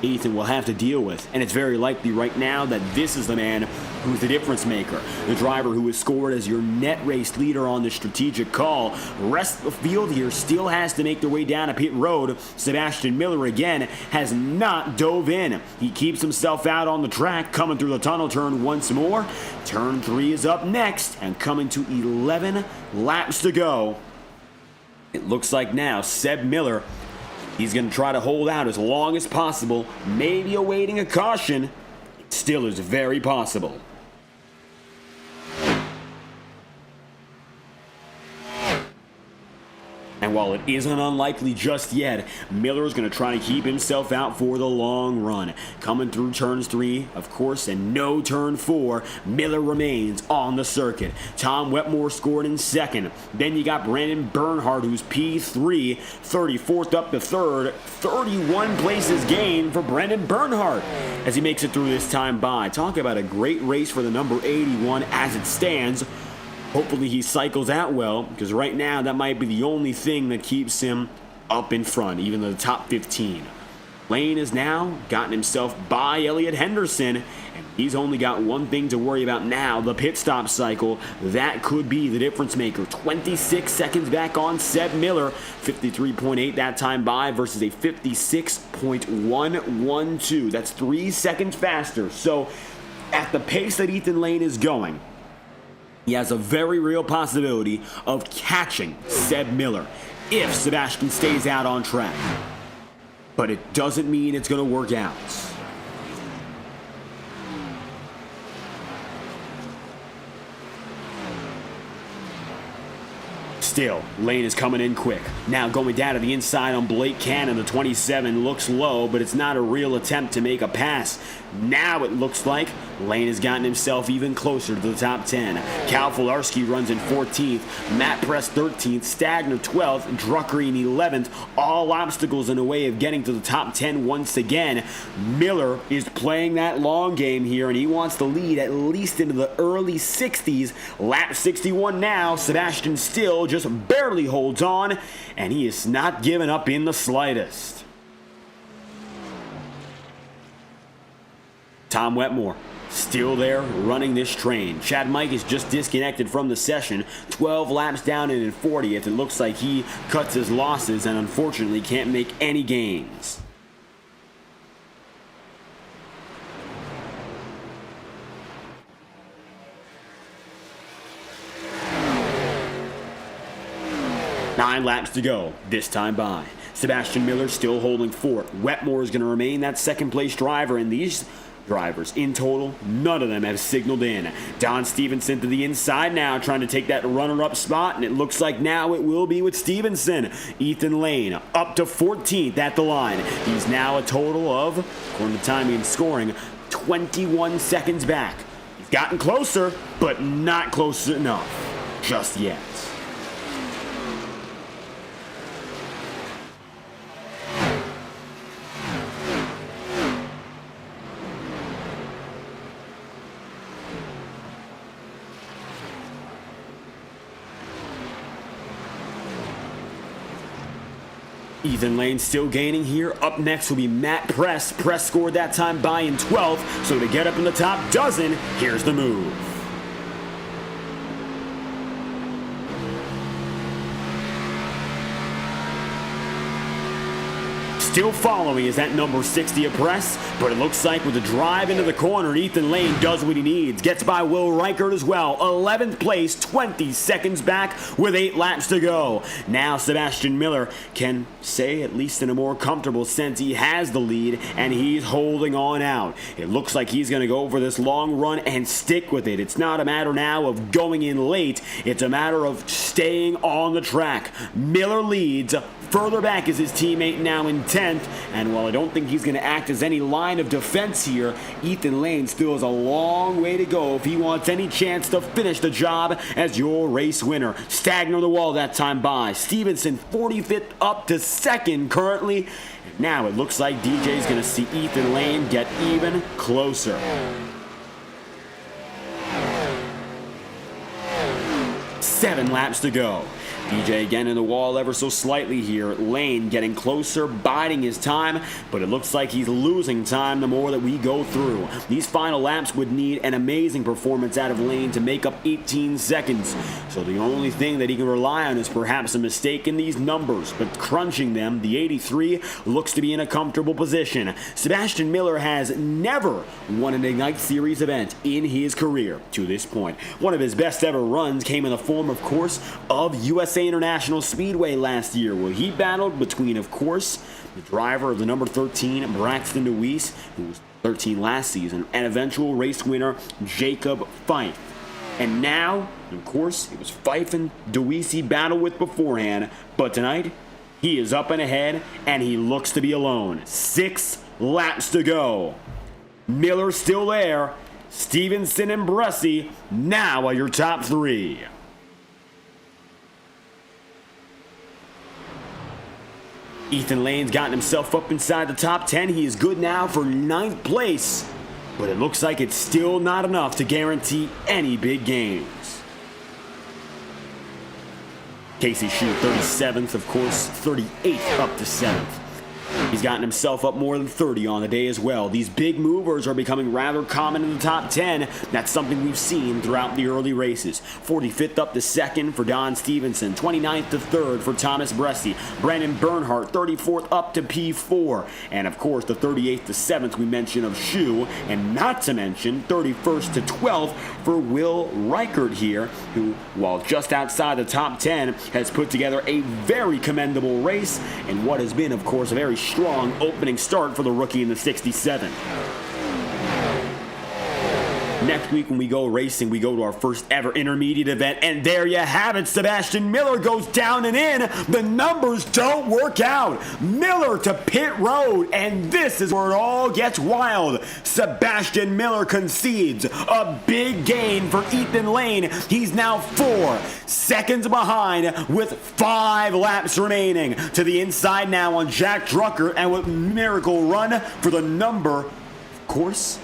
Ethan will have to deal with. And it's very likely right now that this is the man who's the difference maker. The driver who is scored as your net race leader on the strategic call. Rest of the field here still has to make their way down a pit road. Sebastian Miller again has not dove in. He keeps himself out on the track, coming through the tunnel turn once more. Turn 3 is up next, and coming to 11 laps to go. It looks like now Seb Miller, he's going to try to hold out as long as possible, maybe awaiting a caution. It still is very possible. And while it isn't unlikely just yet, Miller is going to try to keep himself out for the long run. Coming through turns 3, of course, and no turn 4, Miller remains on the circuit. Tom Wetmore scored in second. Then you got Brandon Bernhardt, who's P3, 34th up to third, 31 places gained for Brandon Bernhardt as he makes it through this time by. Talk about a great race for the number 81 as it stands. Hopefully he cycles out well, because right now that might be the only thing that keeps him up in front, even the top 15. Lane has now gotten himself by Elliott Henderson, and he's only got one thing to worry about now, the pit stop cycle. That could be the difference maker. 26 seconds back on Seb Miller, 53.8 that time by versus a 56.112. That's 3 seconds faster. So at the pace that Ethan Lane is going, he has a very real possibility of catching Seb Miller if Sebastian stays out on track. But it doesn't mean it's going to work out. Still, Lane is coming in quick. Now going down to the inside on Blake Cannon. The 27 looks low, but it's not a real attempt to make a pass. Now it looks like Lane has gotten himself even closer to the top 10. Cal Filarski runs in 14th, Matt Press 13th, Stagner 12th, Drucker in 11th. All obstacles in the way of getting to the top 10 once again. Miller is playing that long game here, and he wants to lead at least into the early 60s. Lap 61 now. Sebastian still just barely holds on, and he is not giving up in the slightest. Tom Wetmore still there running this train. Chad Mike is just disconnected from the session. 12 laps down and in 40th. It looks like he cuts his losses and unfortunately can't make any gains. Nine laps to go, this time by. Sebastian Miller still holding fourth. Wetmore is going to remain that second place driver, and these drivers in total, none of them have signaled in. Don Stevenson to the inside now, trying to take that runner-up spot, and it looks like now it will be with Stevenson. Ethan Lane up to 14th at the line. He's now a total of, according to timing and scoring, 21 seconds back. He's gotten closer, but not close enough just yet. Ethan Lane still gaining here. Up next will be Matt Press. Press scored that time by in 12th, so to get up in the top dozen, here's the move. Still following is that number 60 of Press, but it looks like with the drive into the corner, Ethan Lane does what he needs. Gets by Will Reichert as well. 11th place, 20 seconds back with 8 laps to go. Now Sebastian Miller can say, at least in a more comfortable sense, he has the lead and he's holding on out. It looks like he's going to go for this long run and stick with it. It's not a matter now of going in late. It's a matter of staying on the track. Miller leads. Further back is his teammate now in 10th, and while I don't think he's going to act as any line of defense here, Ethan Lane still has a long way to go if he wants any chance to finish the job as your race winner. Stagner on the wall that time by. Stevenson 45th up to 2nd currently. Now it looks like DJ's going to see Ethan Lane get even closer. 7 laps to go. DJ again in the wall ever so slightly here. Lane getting closer, biding his time, but it looks like he's losing time the more that we go through. These final laps would need an amazing performance out of Lane to make up 18 seconds. So the only thing that he can rely on is perhaps a mistake in these numbers, but crunching them, the 83 looks to be in a comfortable position. Sebastian Miller has never won an Ignite Series event in his career to this point. One of his best ever runs came in the form, of course, of USA International Speedway last year, where he battled between, of course, the driver of the number 13, Braxton DeWeese, who was 13 last season, and eventual race winner, Jacob Fife. And now, of course, it was Fife and DeWeese he battled with beforehand, but tonight, he is up and ahead, and he looks to be alone. 6 laps to go. Miller still there. Stevenson and Bressy now are your top 3. Ethan Lane's gotten himself up inside the top 10. He is good now for 9th place, but it looks like it's still not enough to guarantee any big gains. Casey Shue, 37th, of course, 38th up to 7th. He's gotten himself up more than 30 on the day as well. These big movers are becoming rather common in the top 10. That's something we've seen throughout the early races. 45th up to 2nd for Don Stevenson. 29th to 3rd for Thomas Bressy. Brandon Bernhardt, 34th up to P4. And of course, the 38th to 7th we mentioned of Shue. And not to mention 31st to 12th for Will Reichert here, who, while just outside the top 10, has put together a very commendable race and what has been, of course, a very strong opening start for the rookie in the 67. Next week when we go racing, we go to our first ever intermediate event, and there you have it. Sebastian Miller goes down and in. The numbers don't work out. Miller to pit road, and this is where it all gets wild. Sebastian Miller concedes a big gain for Ethan Lane. He's now 4 seconds behind with 5 laps remaining. To the inside now on Jack Drucker, and with miracle run for the number, of course,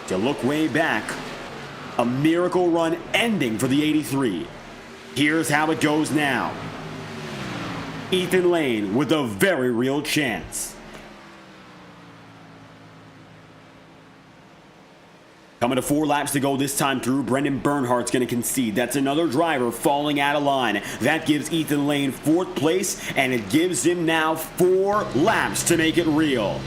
to look way back, a miracle run ending for the 83. Here's how it goes now. Ethan Lane with a very real chance. Coming to 4 laps to go this time through, Brendan Bernhardt's going to concede. That's another driver falling out of line. That gives Ethan Lane 4th place, and it gives him now 4 laps to make it real.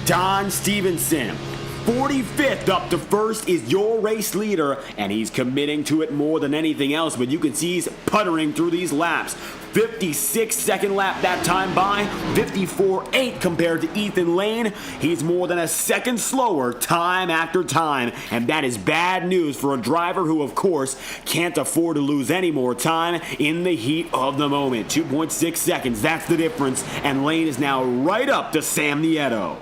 Don Stevenson, 45th up to 1st, is your race leader, and he's committing to it more than anything else, but you can see he's puttering through these laps. 56-second lap that time by, 54.8 compared to Ethan Lane. He's more than a second slower time after time, and that is bad news for a driver who, of course, can't afford to lose any more time in the heat of the moment. 2.6 seconds, that's the difference, and Lane is now right up to Sam Nieto.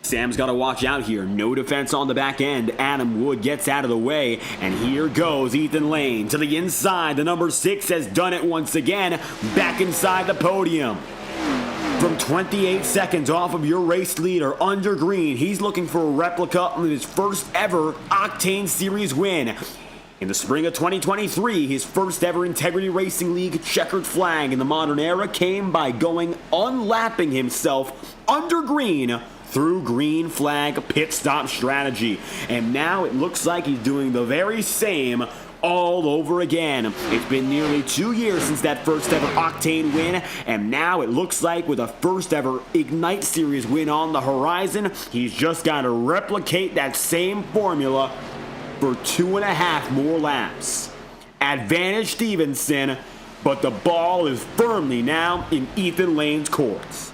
Sam's got to watch out here. No defense on the back end. Adam Wood gets out of the way. And here goes Ethan Lane to the inside. The number 6 has done it once again. Back inside the podium. From 28 seconds off of your race leader, under green, he's looking for a replica of his first ever Octane Series win. In the spring of 2023, his first ever Integrity Racing League checkered flag in the modern era came by going unlapping himself under green through green flag pit stop strategy. And now it looks like he's doing the very same all over again. It's been nearly 2 years since that first ever Octane win, and now it looks like with a first ever Ignite Series win on the horizon, he's just got to replicate that same formula for 2.5 more laps. Advantage Stevenson, but the ball is firmly now in Ethan Lane's courts.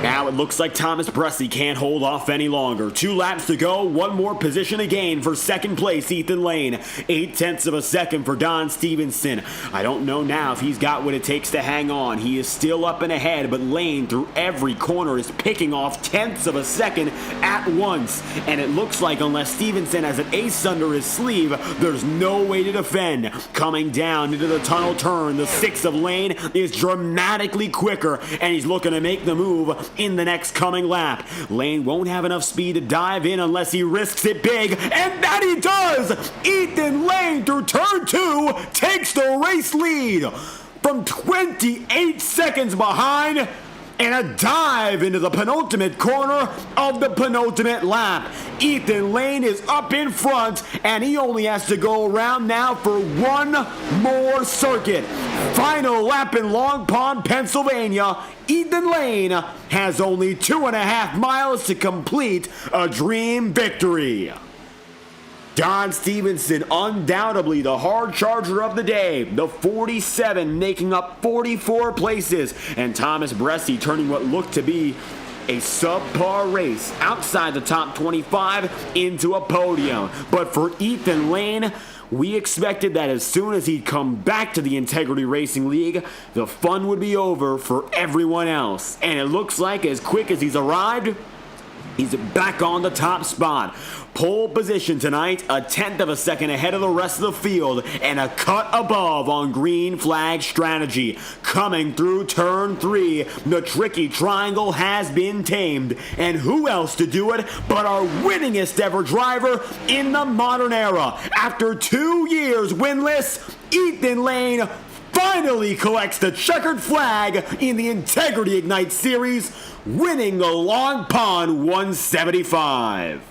Now it looks like Thomas Bressie can't hold off any longer. 2 laps to go, 1 more position to gain for second place, Ethan Lane. 0.8 of a second for Don Stevenson. I don't know now if he's got what it takes to hang on. He is still up and ahead, but Lane through every corner is picking off 0.1 of a second at once. And it looks like unless Stevenson has an ace under his sleeve, there's no way to defend. Coming down into the tunnel turn, the 6 of Lane is dramatically quicker, and he's looking to make the move in the next coming lap. Lane won't have enough speed to dive in unless he risks it big, and that he does! Ethan Lane through turn 2 takes the race lead from 28 seconds behind, and a dive into the penultimate corner of the penultimate lap. Ethan Lane is up in front, and he only has to go around now for 1 more circuit. Final lap in Long Pond, Pennsylvania. Ethan Lane has only 2.5 miles to complete a dream victory. Don Stevenson, undoubtedly the hard charger of the day, the 47 making up 44 places, and Thomas Bressie turning what looked to be a subpar race outside the top 25 into a podium. But for Ethan Lane, we expected that as soon as he'd come back to the Integrity Racing League, the fun would be over for everyone else. And it looks like as quick as he's arrived, he's back on the top spot. Pole position tonight, 0.1 of a second ahead of the rest of the field, and a cut above on green flag strategy. Coming through turn 3, the tricky triangle has been tamed. And who else to do it but our winningest ever driver in the modern era? After 2 years winless, Ethan Lane finally collects the checkered flag in the Integrity Ignite Series, winning the Long Pond 175.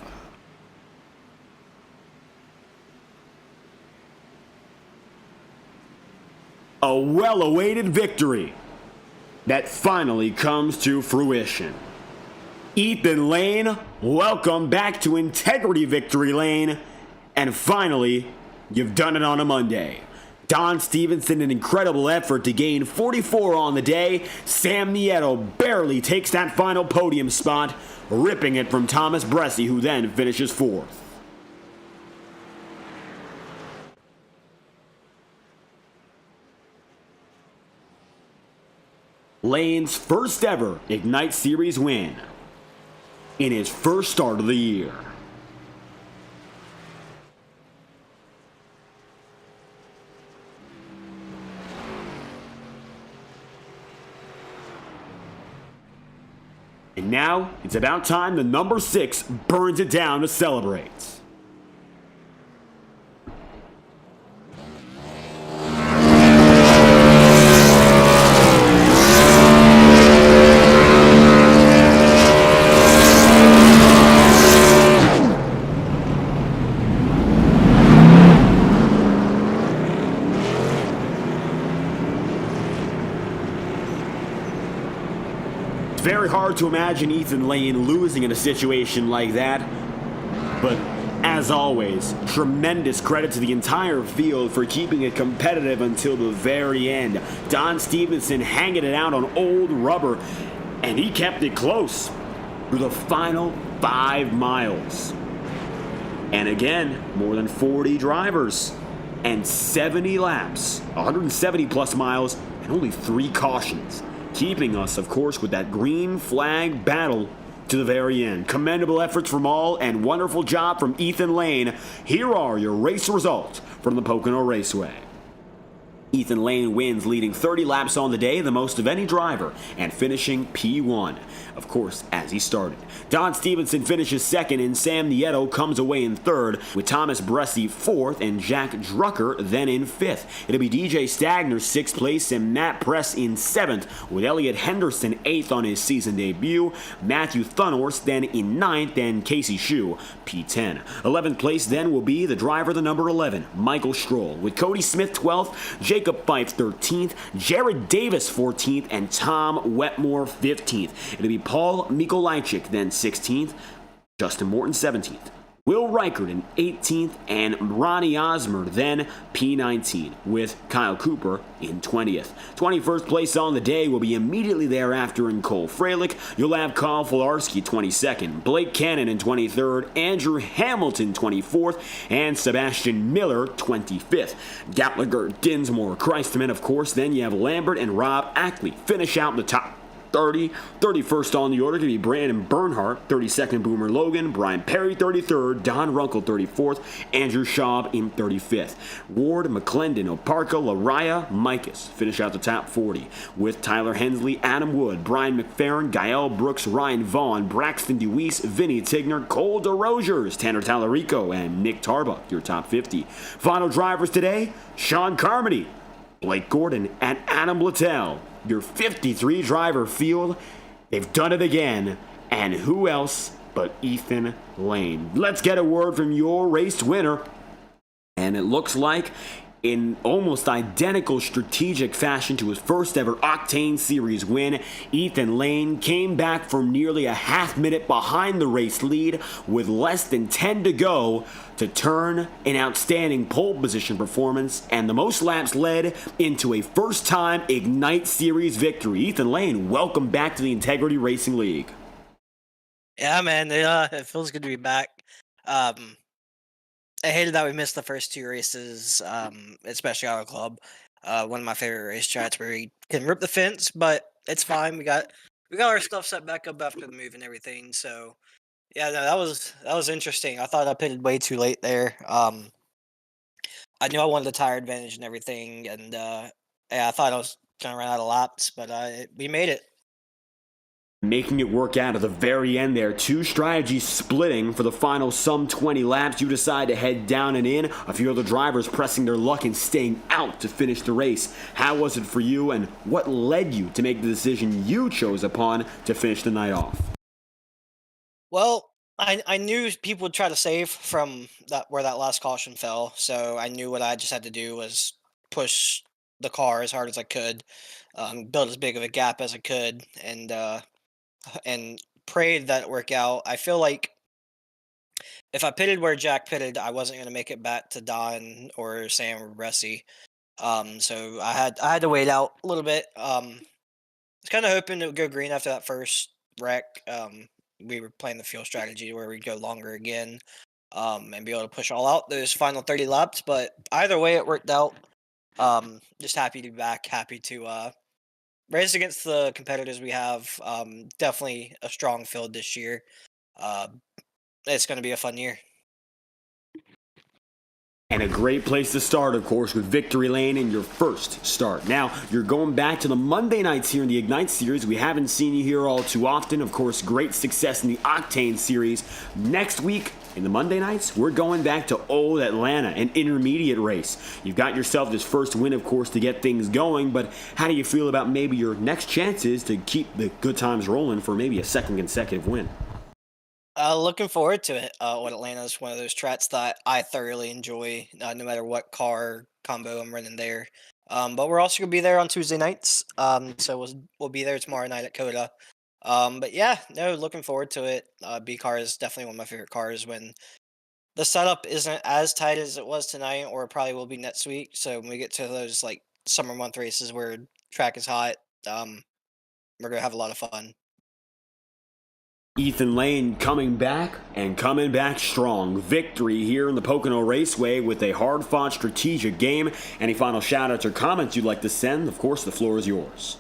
A well-awaited victory that finally comes to fruition. Ethan Lane, welcome back to Integrity Victory Lane, and finally, you've done it on a Monday. Don Stevenson, an incredible effort to gain 44 on the day. Sam Nieto barely takes that final podium spot, ripping it from Thomas Bressie, who then finishes 4th. Lane's first ever Ignite Series win in his first start of the year. And now, it's about time the number 6 burns it down to celebrate. Very hard to imagine Ethan Lane losing in a situation like that, but as always, tremendous credit to the entire field for keeping it competitive until the very end. Don Stevenson hanging it out on old rubber, and he kept it close through the final 5 miles. And again, more than 40 drivers and 70 laps, 170 plus miles, and only 3 cautions, keeping us, of course, with that green flag battle to the very end. Commendable efforts from all, and wonderful job from Ethan Lane. Here are your race results from the Pocono Raceway. Ethan Lane wins, leading 30 laps on the day, the most of any driver, and finishing P1, of course, as he started. Don Stevenson finishes 2nd, and Sam Nieto comes away in 3rd, with Thomas Bressie 4th, and Jack Drucker then in 5th. It'll be DJ Stagner 6th place, and Matt Press in 7th, with Elliot Henderson 8th on his season debut, Matthew Thunhorst then in 9th, and Casey Shue P10. 11th place then will be the driver, the number 11, Michael Stroll, with Cody Smith 12th, Jacob Fife 13th, Jared Davis 14th, and Tom Wetmore 15th. It'll be Paul Mikolajczyk then 16th, Justin Morton 17th, Will Reichert in 18th, and Ronnie Osmer then P19, with Kyle Cooper in 20th. 21st place on the day will be immediately thereafter in Cole Freilich. You'll have Kyle Filarski 22nd, Blake Cannon in 23rd, Andrew Hamilton 24th, and Sebastian Miller 25th. Gallagher, Dinsmore, Christman, of course. Then you have Lambert and Rob Ackley finish out in the top 30. 31st on the order could be Brandon Bernhardt, 32nd Boomer Logan, Brian Perry 33rd, Don Runkle 34th, Andrew Schaub in 35th. Ward, McClendon, Oparka, Lariah, Mikas finish out the top 40 with Tyler Hensley, Adam Wood, Brian McFerrin, Gael Brooks, Ryan Vaughn, Braxton Deweese, Vinny Tigner, Cole DeRosiers, Tanner Tallarico, and Nick Tarbuck, your top 50. Final drivers today, Sean Carmody, Blake Gordon, and Adam Littell. Your 53 driver field, they've done it again, and who else but Ethan Lane. Let's get a word from your race winner, and it looks like in almost identical strategic fashion to his first ever Octane Series win, Ethan Lane came back from nearly a half minute behind the race lead with less than 10 to go to turn an outstanding pole position performance and the most laps led into a first-time Ignite Series victory. Ethan Lane, welcome back to the Integrity Racing League. Yeah, man, it feels good to be back. I hated that we missed the first two races, especially our club. One of my favorite racetracks where we can rip the fence, but it's fine. We got our stuff set back up after the move and everything. So yeah, no, that was interesting. I thought I pitted way too late there. I knew I wanted the tire advantage and everything, and yeah, I thought I was gonna run out of laps, but we made it. Making it work out at the very end there. Two strategies splitting for the final some 20 laps. You decide to head down and in. A few other drivers pressing their luck and staying out to finish the race. How was it for you, and what led you to make the decision you chose upon to finish the night off? Well, I knew people would try to save from that where that last caution fell, so I knew what I just had to do was push the car as hard as I could, build as big of a gap as I could, and prayed that it worked out. I feel like if I pitted where Jack pitted, I wasn't going to make it back to Don or Sam or Bressy. So I had to wait out a little bit. I was kind of hoping it would go green after that first wreck. We were playing the fuel strategy where we'd go longer again, and be able to push all out those final 30 laps. But either way, it worked out. Just happy to be back. Happy to race against the competitors we have. Definitely a strong field this year. It's going to be a fun year. And a great place to start, of course, with victory lane in your first start. Now, you're going back to the Monday nights here in the Ignite Series. We haven't seen you here all too often. Of course, great success in the Octane Series. Next week, in the Monday nights, we're going back to Old Atlanta, an intermediate race. You've got yourself this first win, of course, to get things going, but how do you feel about maybe your next chances to keep the good times rolling for maybe a second consecutive win? Looking forward to it. Old Atlanta is one of those tracks that I thoroughly enjoy, no matter what car combo I'm running there. But we're also gonna be there on Tuesday nights. So we'll be there tomorrow night at Coda. But yeah, no, looking forward to it. B car is definitely one of my favorite cars when the setup isn't as tight as it was tonight, or it probably will be next week. So when we get to those like summer month races where track is hot, we're gonna have a lot of fun. Ethan Lane coming back and coming back strong. Victory here in the Pocono Raceway with a hard-fought strategic game. Any final shout-outs or comments you'd like to send? Of course, the floor is yours.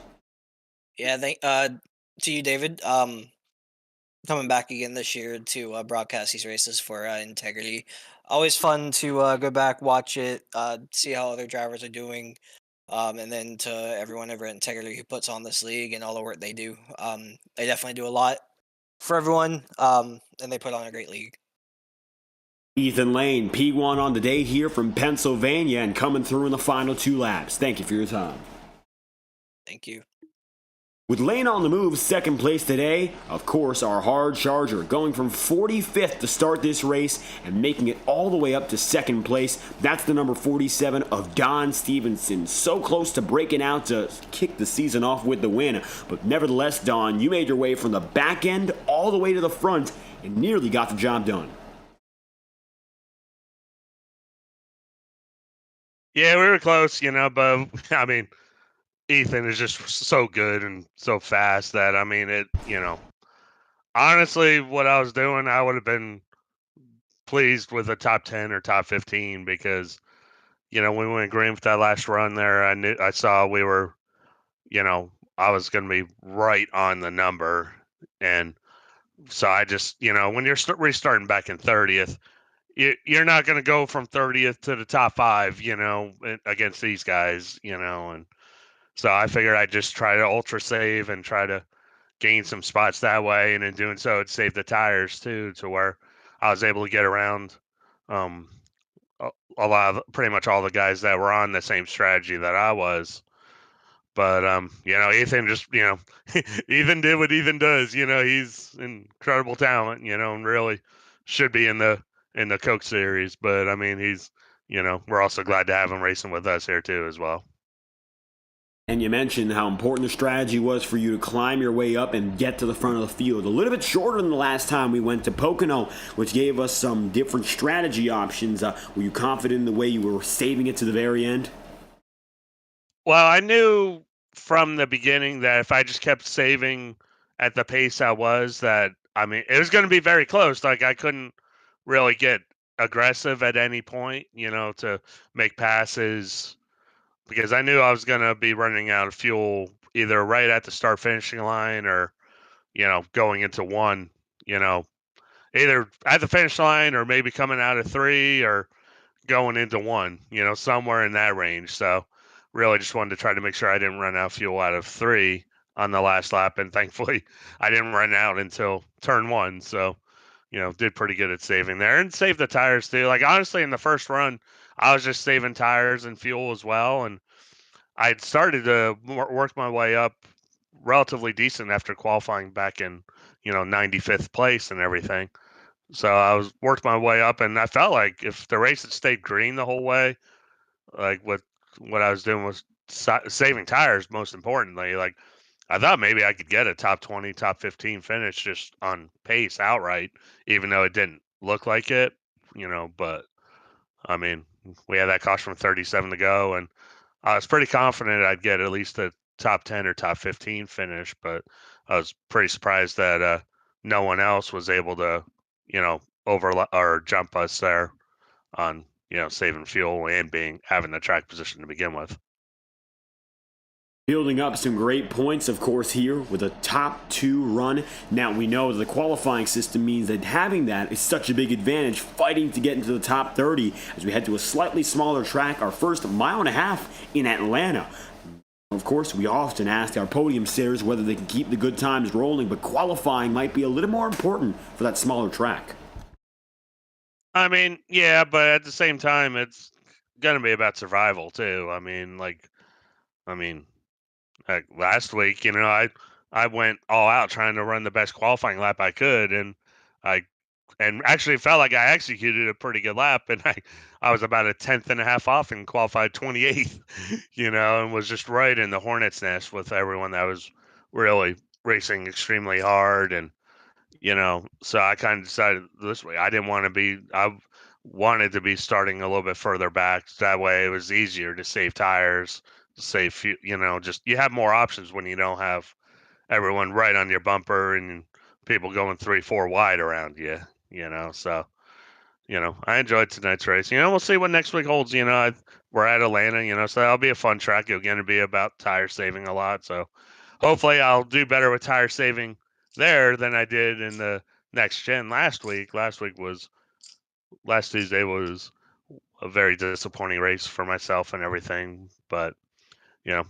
Yeah, to you, David. Coming back again this year to broadcast these races for Integrity. Always fun to go back, watch it, see how other drivers are doing, and then to everyone over at Integrity who puts on this league and all the work they do. They definitely do a lot for everyone, and they put on a great league. Ethan Lane, P1 on the day here from Pennsylvania and coming through in the final two laps. Thank you for your time. Thank you. With Lane on the move, second place today, of course, our hard charger, going from 45th to start this race and making it all the way up to second place. That's the number 47 of Don Stevenson. So close to breaking out to kick the season off with the win. But nevertheless, Don, you made your way from the back end all the way to the front and nearly got the job done. Yeah, we were close, but I mean, Ethan is just so good and so fast that I mean honestly, what I was doing, I would have been pleased with a top 10 or top 15 because when we went green with that last run there, I saw we were, I was going to be right on the number, and so I just, when you're restarting back in 30th, you're not going to go from 30th to the top five, against these guys, and so I figured I'd just try to ultra save and try to gain some spots that way, and in doing so, it saved the tires too, to where I was able to get around um, a lot of pretty much all the guys that were on the same strategy that I was. But Ethan just Ethan did what Ethan does. He's incredible talent. And really should be in the Coke series. But I mean, he's we're also glad to have him racing with us here too as well. And you mentioned how important the strategy was for you to climb your way up and get to the front of the field. A little bit shorter than the last time we went to Pocono, which gave us some different strategy options. Were you confident in the way you were saving it to the very end? Well, I knew from the beginning that if I just kept saving at the pace I was, that I mean, it was going to be very close. Like I couldn't really get aggressive at any point, to make passes because I knew I was going to be running out of fuel either right at the start finishing line or, going into one, you know, either at the finish line or maybe coming out of three or going into one, somewhere in that range. So really just wanted to try to make sure I didn't run out of fuel out of three on the last lap. And thankfully I didn't run out until turn one. So, did pretty good at saving there and saved the tires too. Like honestly, in the first run, I was just saving tires and fuel as well. And I'd started to work my way up relatively decent after qualifying back in, 95th place and everything. So I was worked my way up, and I felt like if the race had stayed green the whole way, like what I was doing was saving tires most importantly. Like I thought maybe I could get a top 20, top 15 finish just on pace outright, even though it didn't look like it, But I mean, we had that caution from 37 to go, and I was pretty confident I'd get at least a top 10 or top 15 finish, but I was pretty surprised that no one else was able to, over or jump us there on, saving fuel and having the track position to begin with. Building up some great points, of course, here with a top two run. Now, we know that the qualifying system means that having that is such a big advantage, fighting to get into the top 30 as we head to a slightly smaller track, our first mile and a half in Atlanta. Of course, we often ask our podium sitters whether they can keep the good times rolling, but qualifying might be a little more important for that smaller track. I mean, yeah, but at the same time, it's going to be about survival too. I mean, like last week, I went all out trying to run the best qualifying lap I could, and I actually felt like I executed a pretty good lap, and I was about a tenth and a half off and qualified 28th, and was just right in the hornet's nest with everyone that was really racing extremely hard, and so I kind of decided this way. I wanted to be starting a little bit further back. That way it was easier to save tires, save, just you have more options when you don't have everyone right on your bumper and people going 3, 4 wide around you, So, I enjoyed tonight's race. We'll see what next week holds. We're at Atlanta, so that'll be a fun track. It's going to be about tire saving a lot. So hopefully I'll do better with tire saving there than I did in the next gen last week. Last Tuesday was a very disappointing race for myself and everything. But,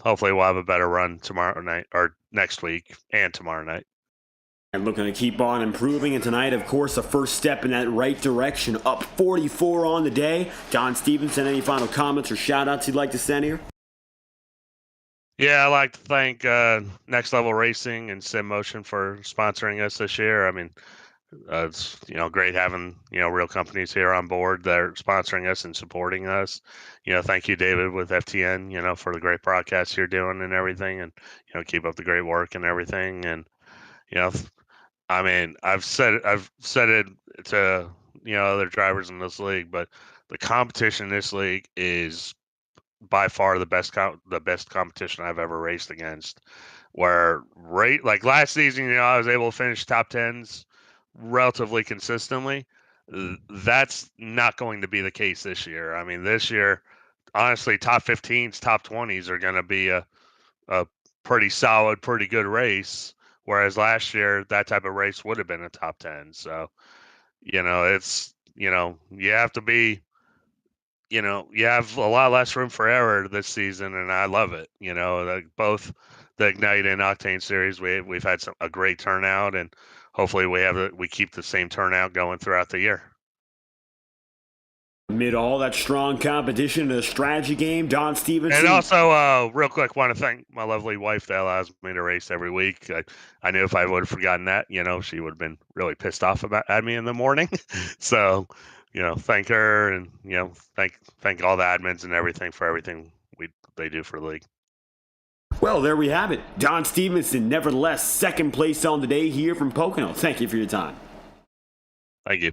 hopefully we'll have a better run tomorrow night or next week and tomorrow night. And looking to keep on improving, and tonight, of course, a first step in that right direction, up 44 on the day. Don Stevenson, any final comments or shout-outs you'd like to send here? Yeah, I'd like to thank Next Level Racing and Sim Motion for sponsoring us this year. I mean, it's great having real companies here on board that are sponsoring us and supporting us. Thank you, David, with FTN. For the great broadcasts you're doing and everything, and keep up the great work and everything. And I mean, I've said it to other drivers in this league, but the competition in this league is by far the best competition I've ever raced against. Where like last season, I was able to finish top tens relatively consistently. That's not going to be the case this year. I mean, this year, honestly, top 15s, top 20s are going to be a pretty solid, pretty good race. Whereas last year, that type of race would have been a top 10. So, it's, you have to be, you have a lot less room for error this season, and I love it. Both the Ignite and Octane series, we've had a great turnout, and hopefully we keep the same turnout going throughout the year. Amid all that strong competition in a strategy game, Don Stevenson. And also, real quick, want to thank my lovely wife that allows me to race every week. I knew if I would have forgotten that, she would have been really pissed off at me in the morning. So, thank her, and thank all the admins and everything for everything they do for the league. Well, there we have it. Don Stevenson, nevertheless, second place on the day here from Pocono. Thank you for your time. Thank you.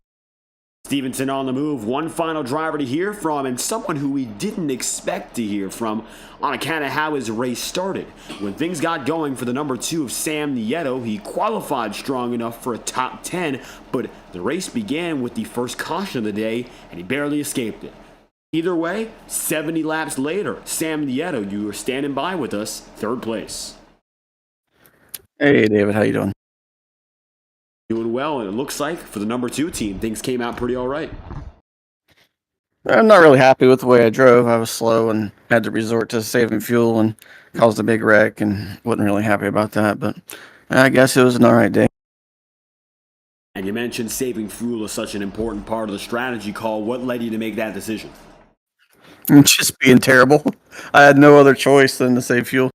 Stevenson on the move, one final driver to hear from, and someone who we didn't expect to hear from on account of how his race started. When things got going for the number 2 of Sam Nieto, he qualified strong enough for a top 10, but the race began with the first caution of the day, and he barely escaped it. Either way, 70 laps later, Sam Nieto, you were standing by with us, third place. Hey, David, how you doing? Doing well, and it looks like for the number 2 team, things came out pretty all right. I'm not really happy with the way I drove. I was slow and had to resort to saving fuel and caused a big wreck, and wasn't really happy about that, but I guess it was an all right day. And you mentioned saving fuel is such an important part of the strategy call. What led you to make that decision? Just being terrible. I had no other choice than to save fuel.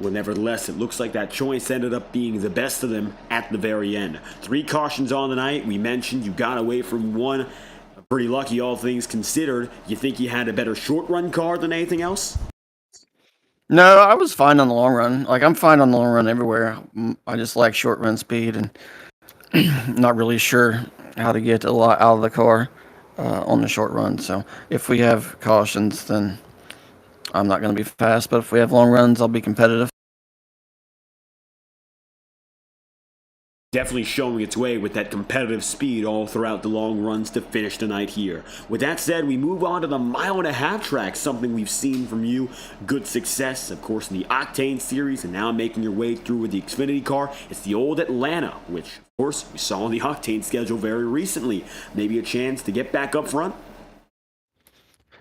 Well, nevertheless, it looks like that choice ended up being the best of them at the very end. 3 cautions on the night. We mentioned you got away from one. Pretty lucky, all things considered. You think you had a better short-run car than anything else? No, I was fine on the long run. Like, I'm fine on the long run everywhere. I just like short-run speed and not really sure how to get a lot out of the car on the short run. So if we have cautions, then I'm not going to be fast, but if we have long runs, I'll be competitive. Definitely showing its way with that competitive speed all throughout the long runs to finish the night here. With that said, we move on to the 1.5 mile track, something we've seen from you. Good success, of course, in the Octane Series, and now making your way through with the Xfinity car. It's the old Atlanta, which, of course, we saw on the Octane schedule very recently. Maybe a chance to get back up front?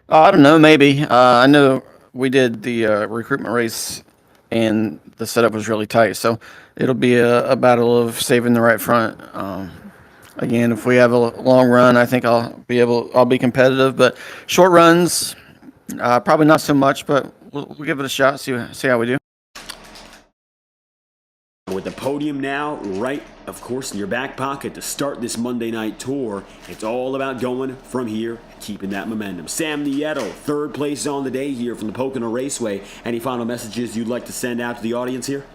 I don't know, maybe. I know we did the recruitment race, and the setup was really tight, so it'll be a battle of saving the right front. Again, if we have a long run, I think I'll be competitive, but short runs, probably not so much, but we'll give it a shot, see how we do. With the podium now right, of course, in your back pocket to start this Monday night tour, it's all about going from here, keeping that momentum. Sam Nieto, third place on the day here from the Pocono Raceway. Any final messages you'd like to send out to the audience here?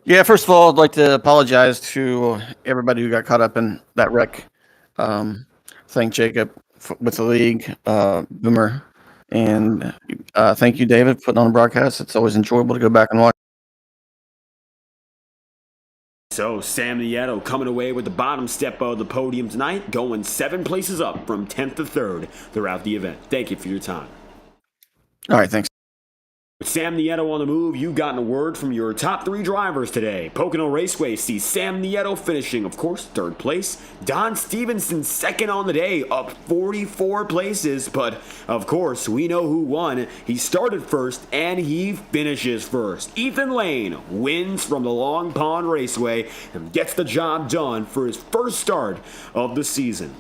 Yeah, first of all, I'd like to apologize to everybody who got caught up in that wreck. Thank Jacob with the league, Boomer, and thank you, David, for putting on a broadcast. It's always enjoyable to go back and watch. So, Sam Nieto coming away with the bottom step of the podium tonight, going 7 places up from 10th to 3rd throughout the event. Thank you for your time. All right, thanks. With Sam Nieto on the move, you've gotten a word from your top 3 drivers today. Pocono Raceway sees Sam Nieto finishing, of course, 3rd place. Don Stevenson, 2nd on the day, up 44 places. But, of course, we know who won. He started 1st, and he finishes 1st. Ethan Lane wins from the Long Pond Raceway and gets the job done for his first start of the season.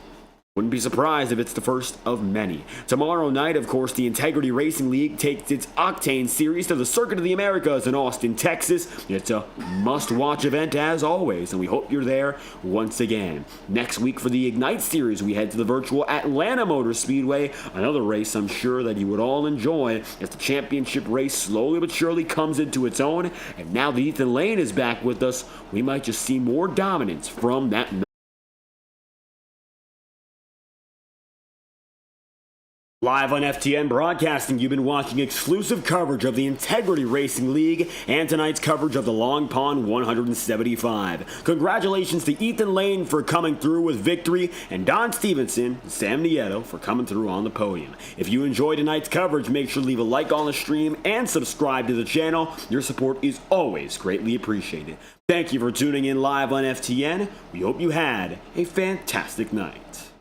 Wouldn't be surprised if it's the first of many. Tomorrow night, of course, the Integrity Racing League takes its Octane Series to the Circuit of the Americas in Austin, Texas. It's a must-watch event as always, and we hope you're there once again. Next week for the Ignite Series, we head to the virtual Atlanta Motor Speedway, another race I'm sure that you would all enjoy as the championship race slowly but surely comes into its own. And now that Ethan Lane is back with us, we might just see more dominance from that. Live on FTN Broadcasting, you've been watching exclusive coverage of the Integrity Racing League and tonight's coverage of the Long Pond 175. Congratulations to Ethan Lane for coming through with victory, and Don Stevenson and Sam Nieto for coming through on the podium. If you enjoyed tonight's coverage, make sure to leave a like on the stream and subscribe to the channel. Your support is always greatly appreciated. Thank you for tuning in live on FTN. We hope you had a fantastic night.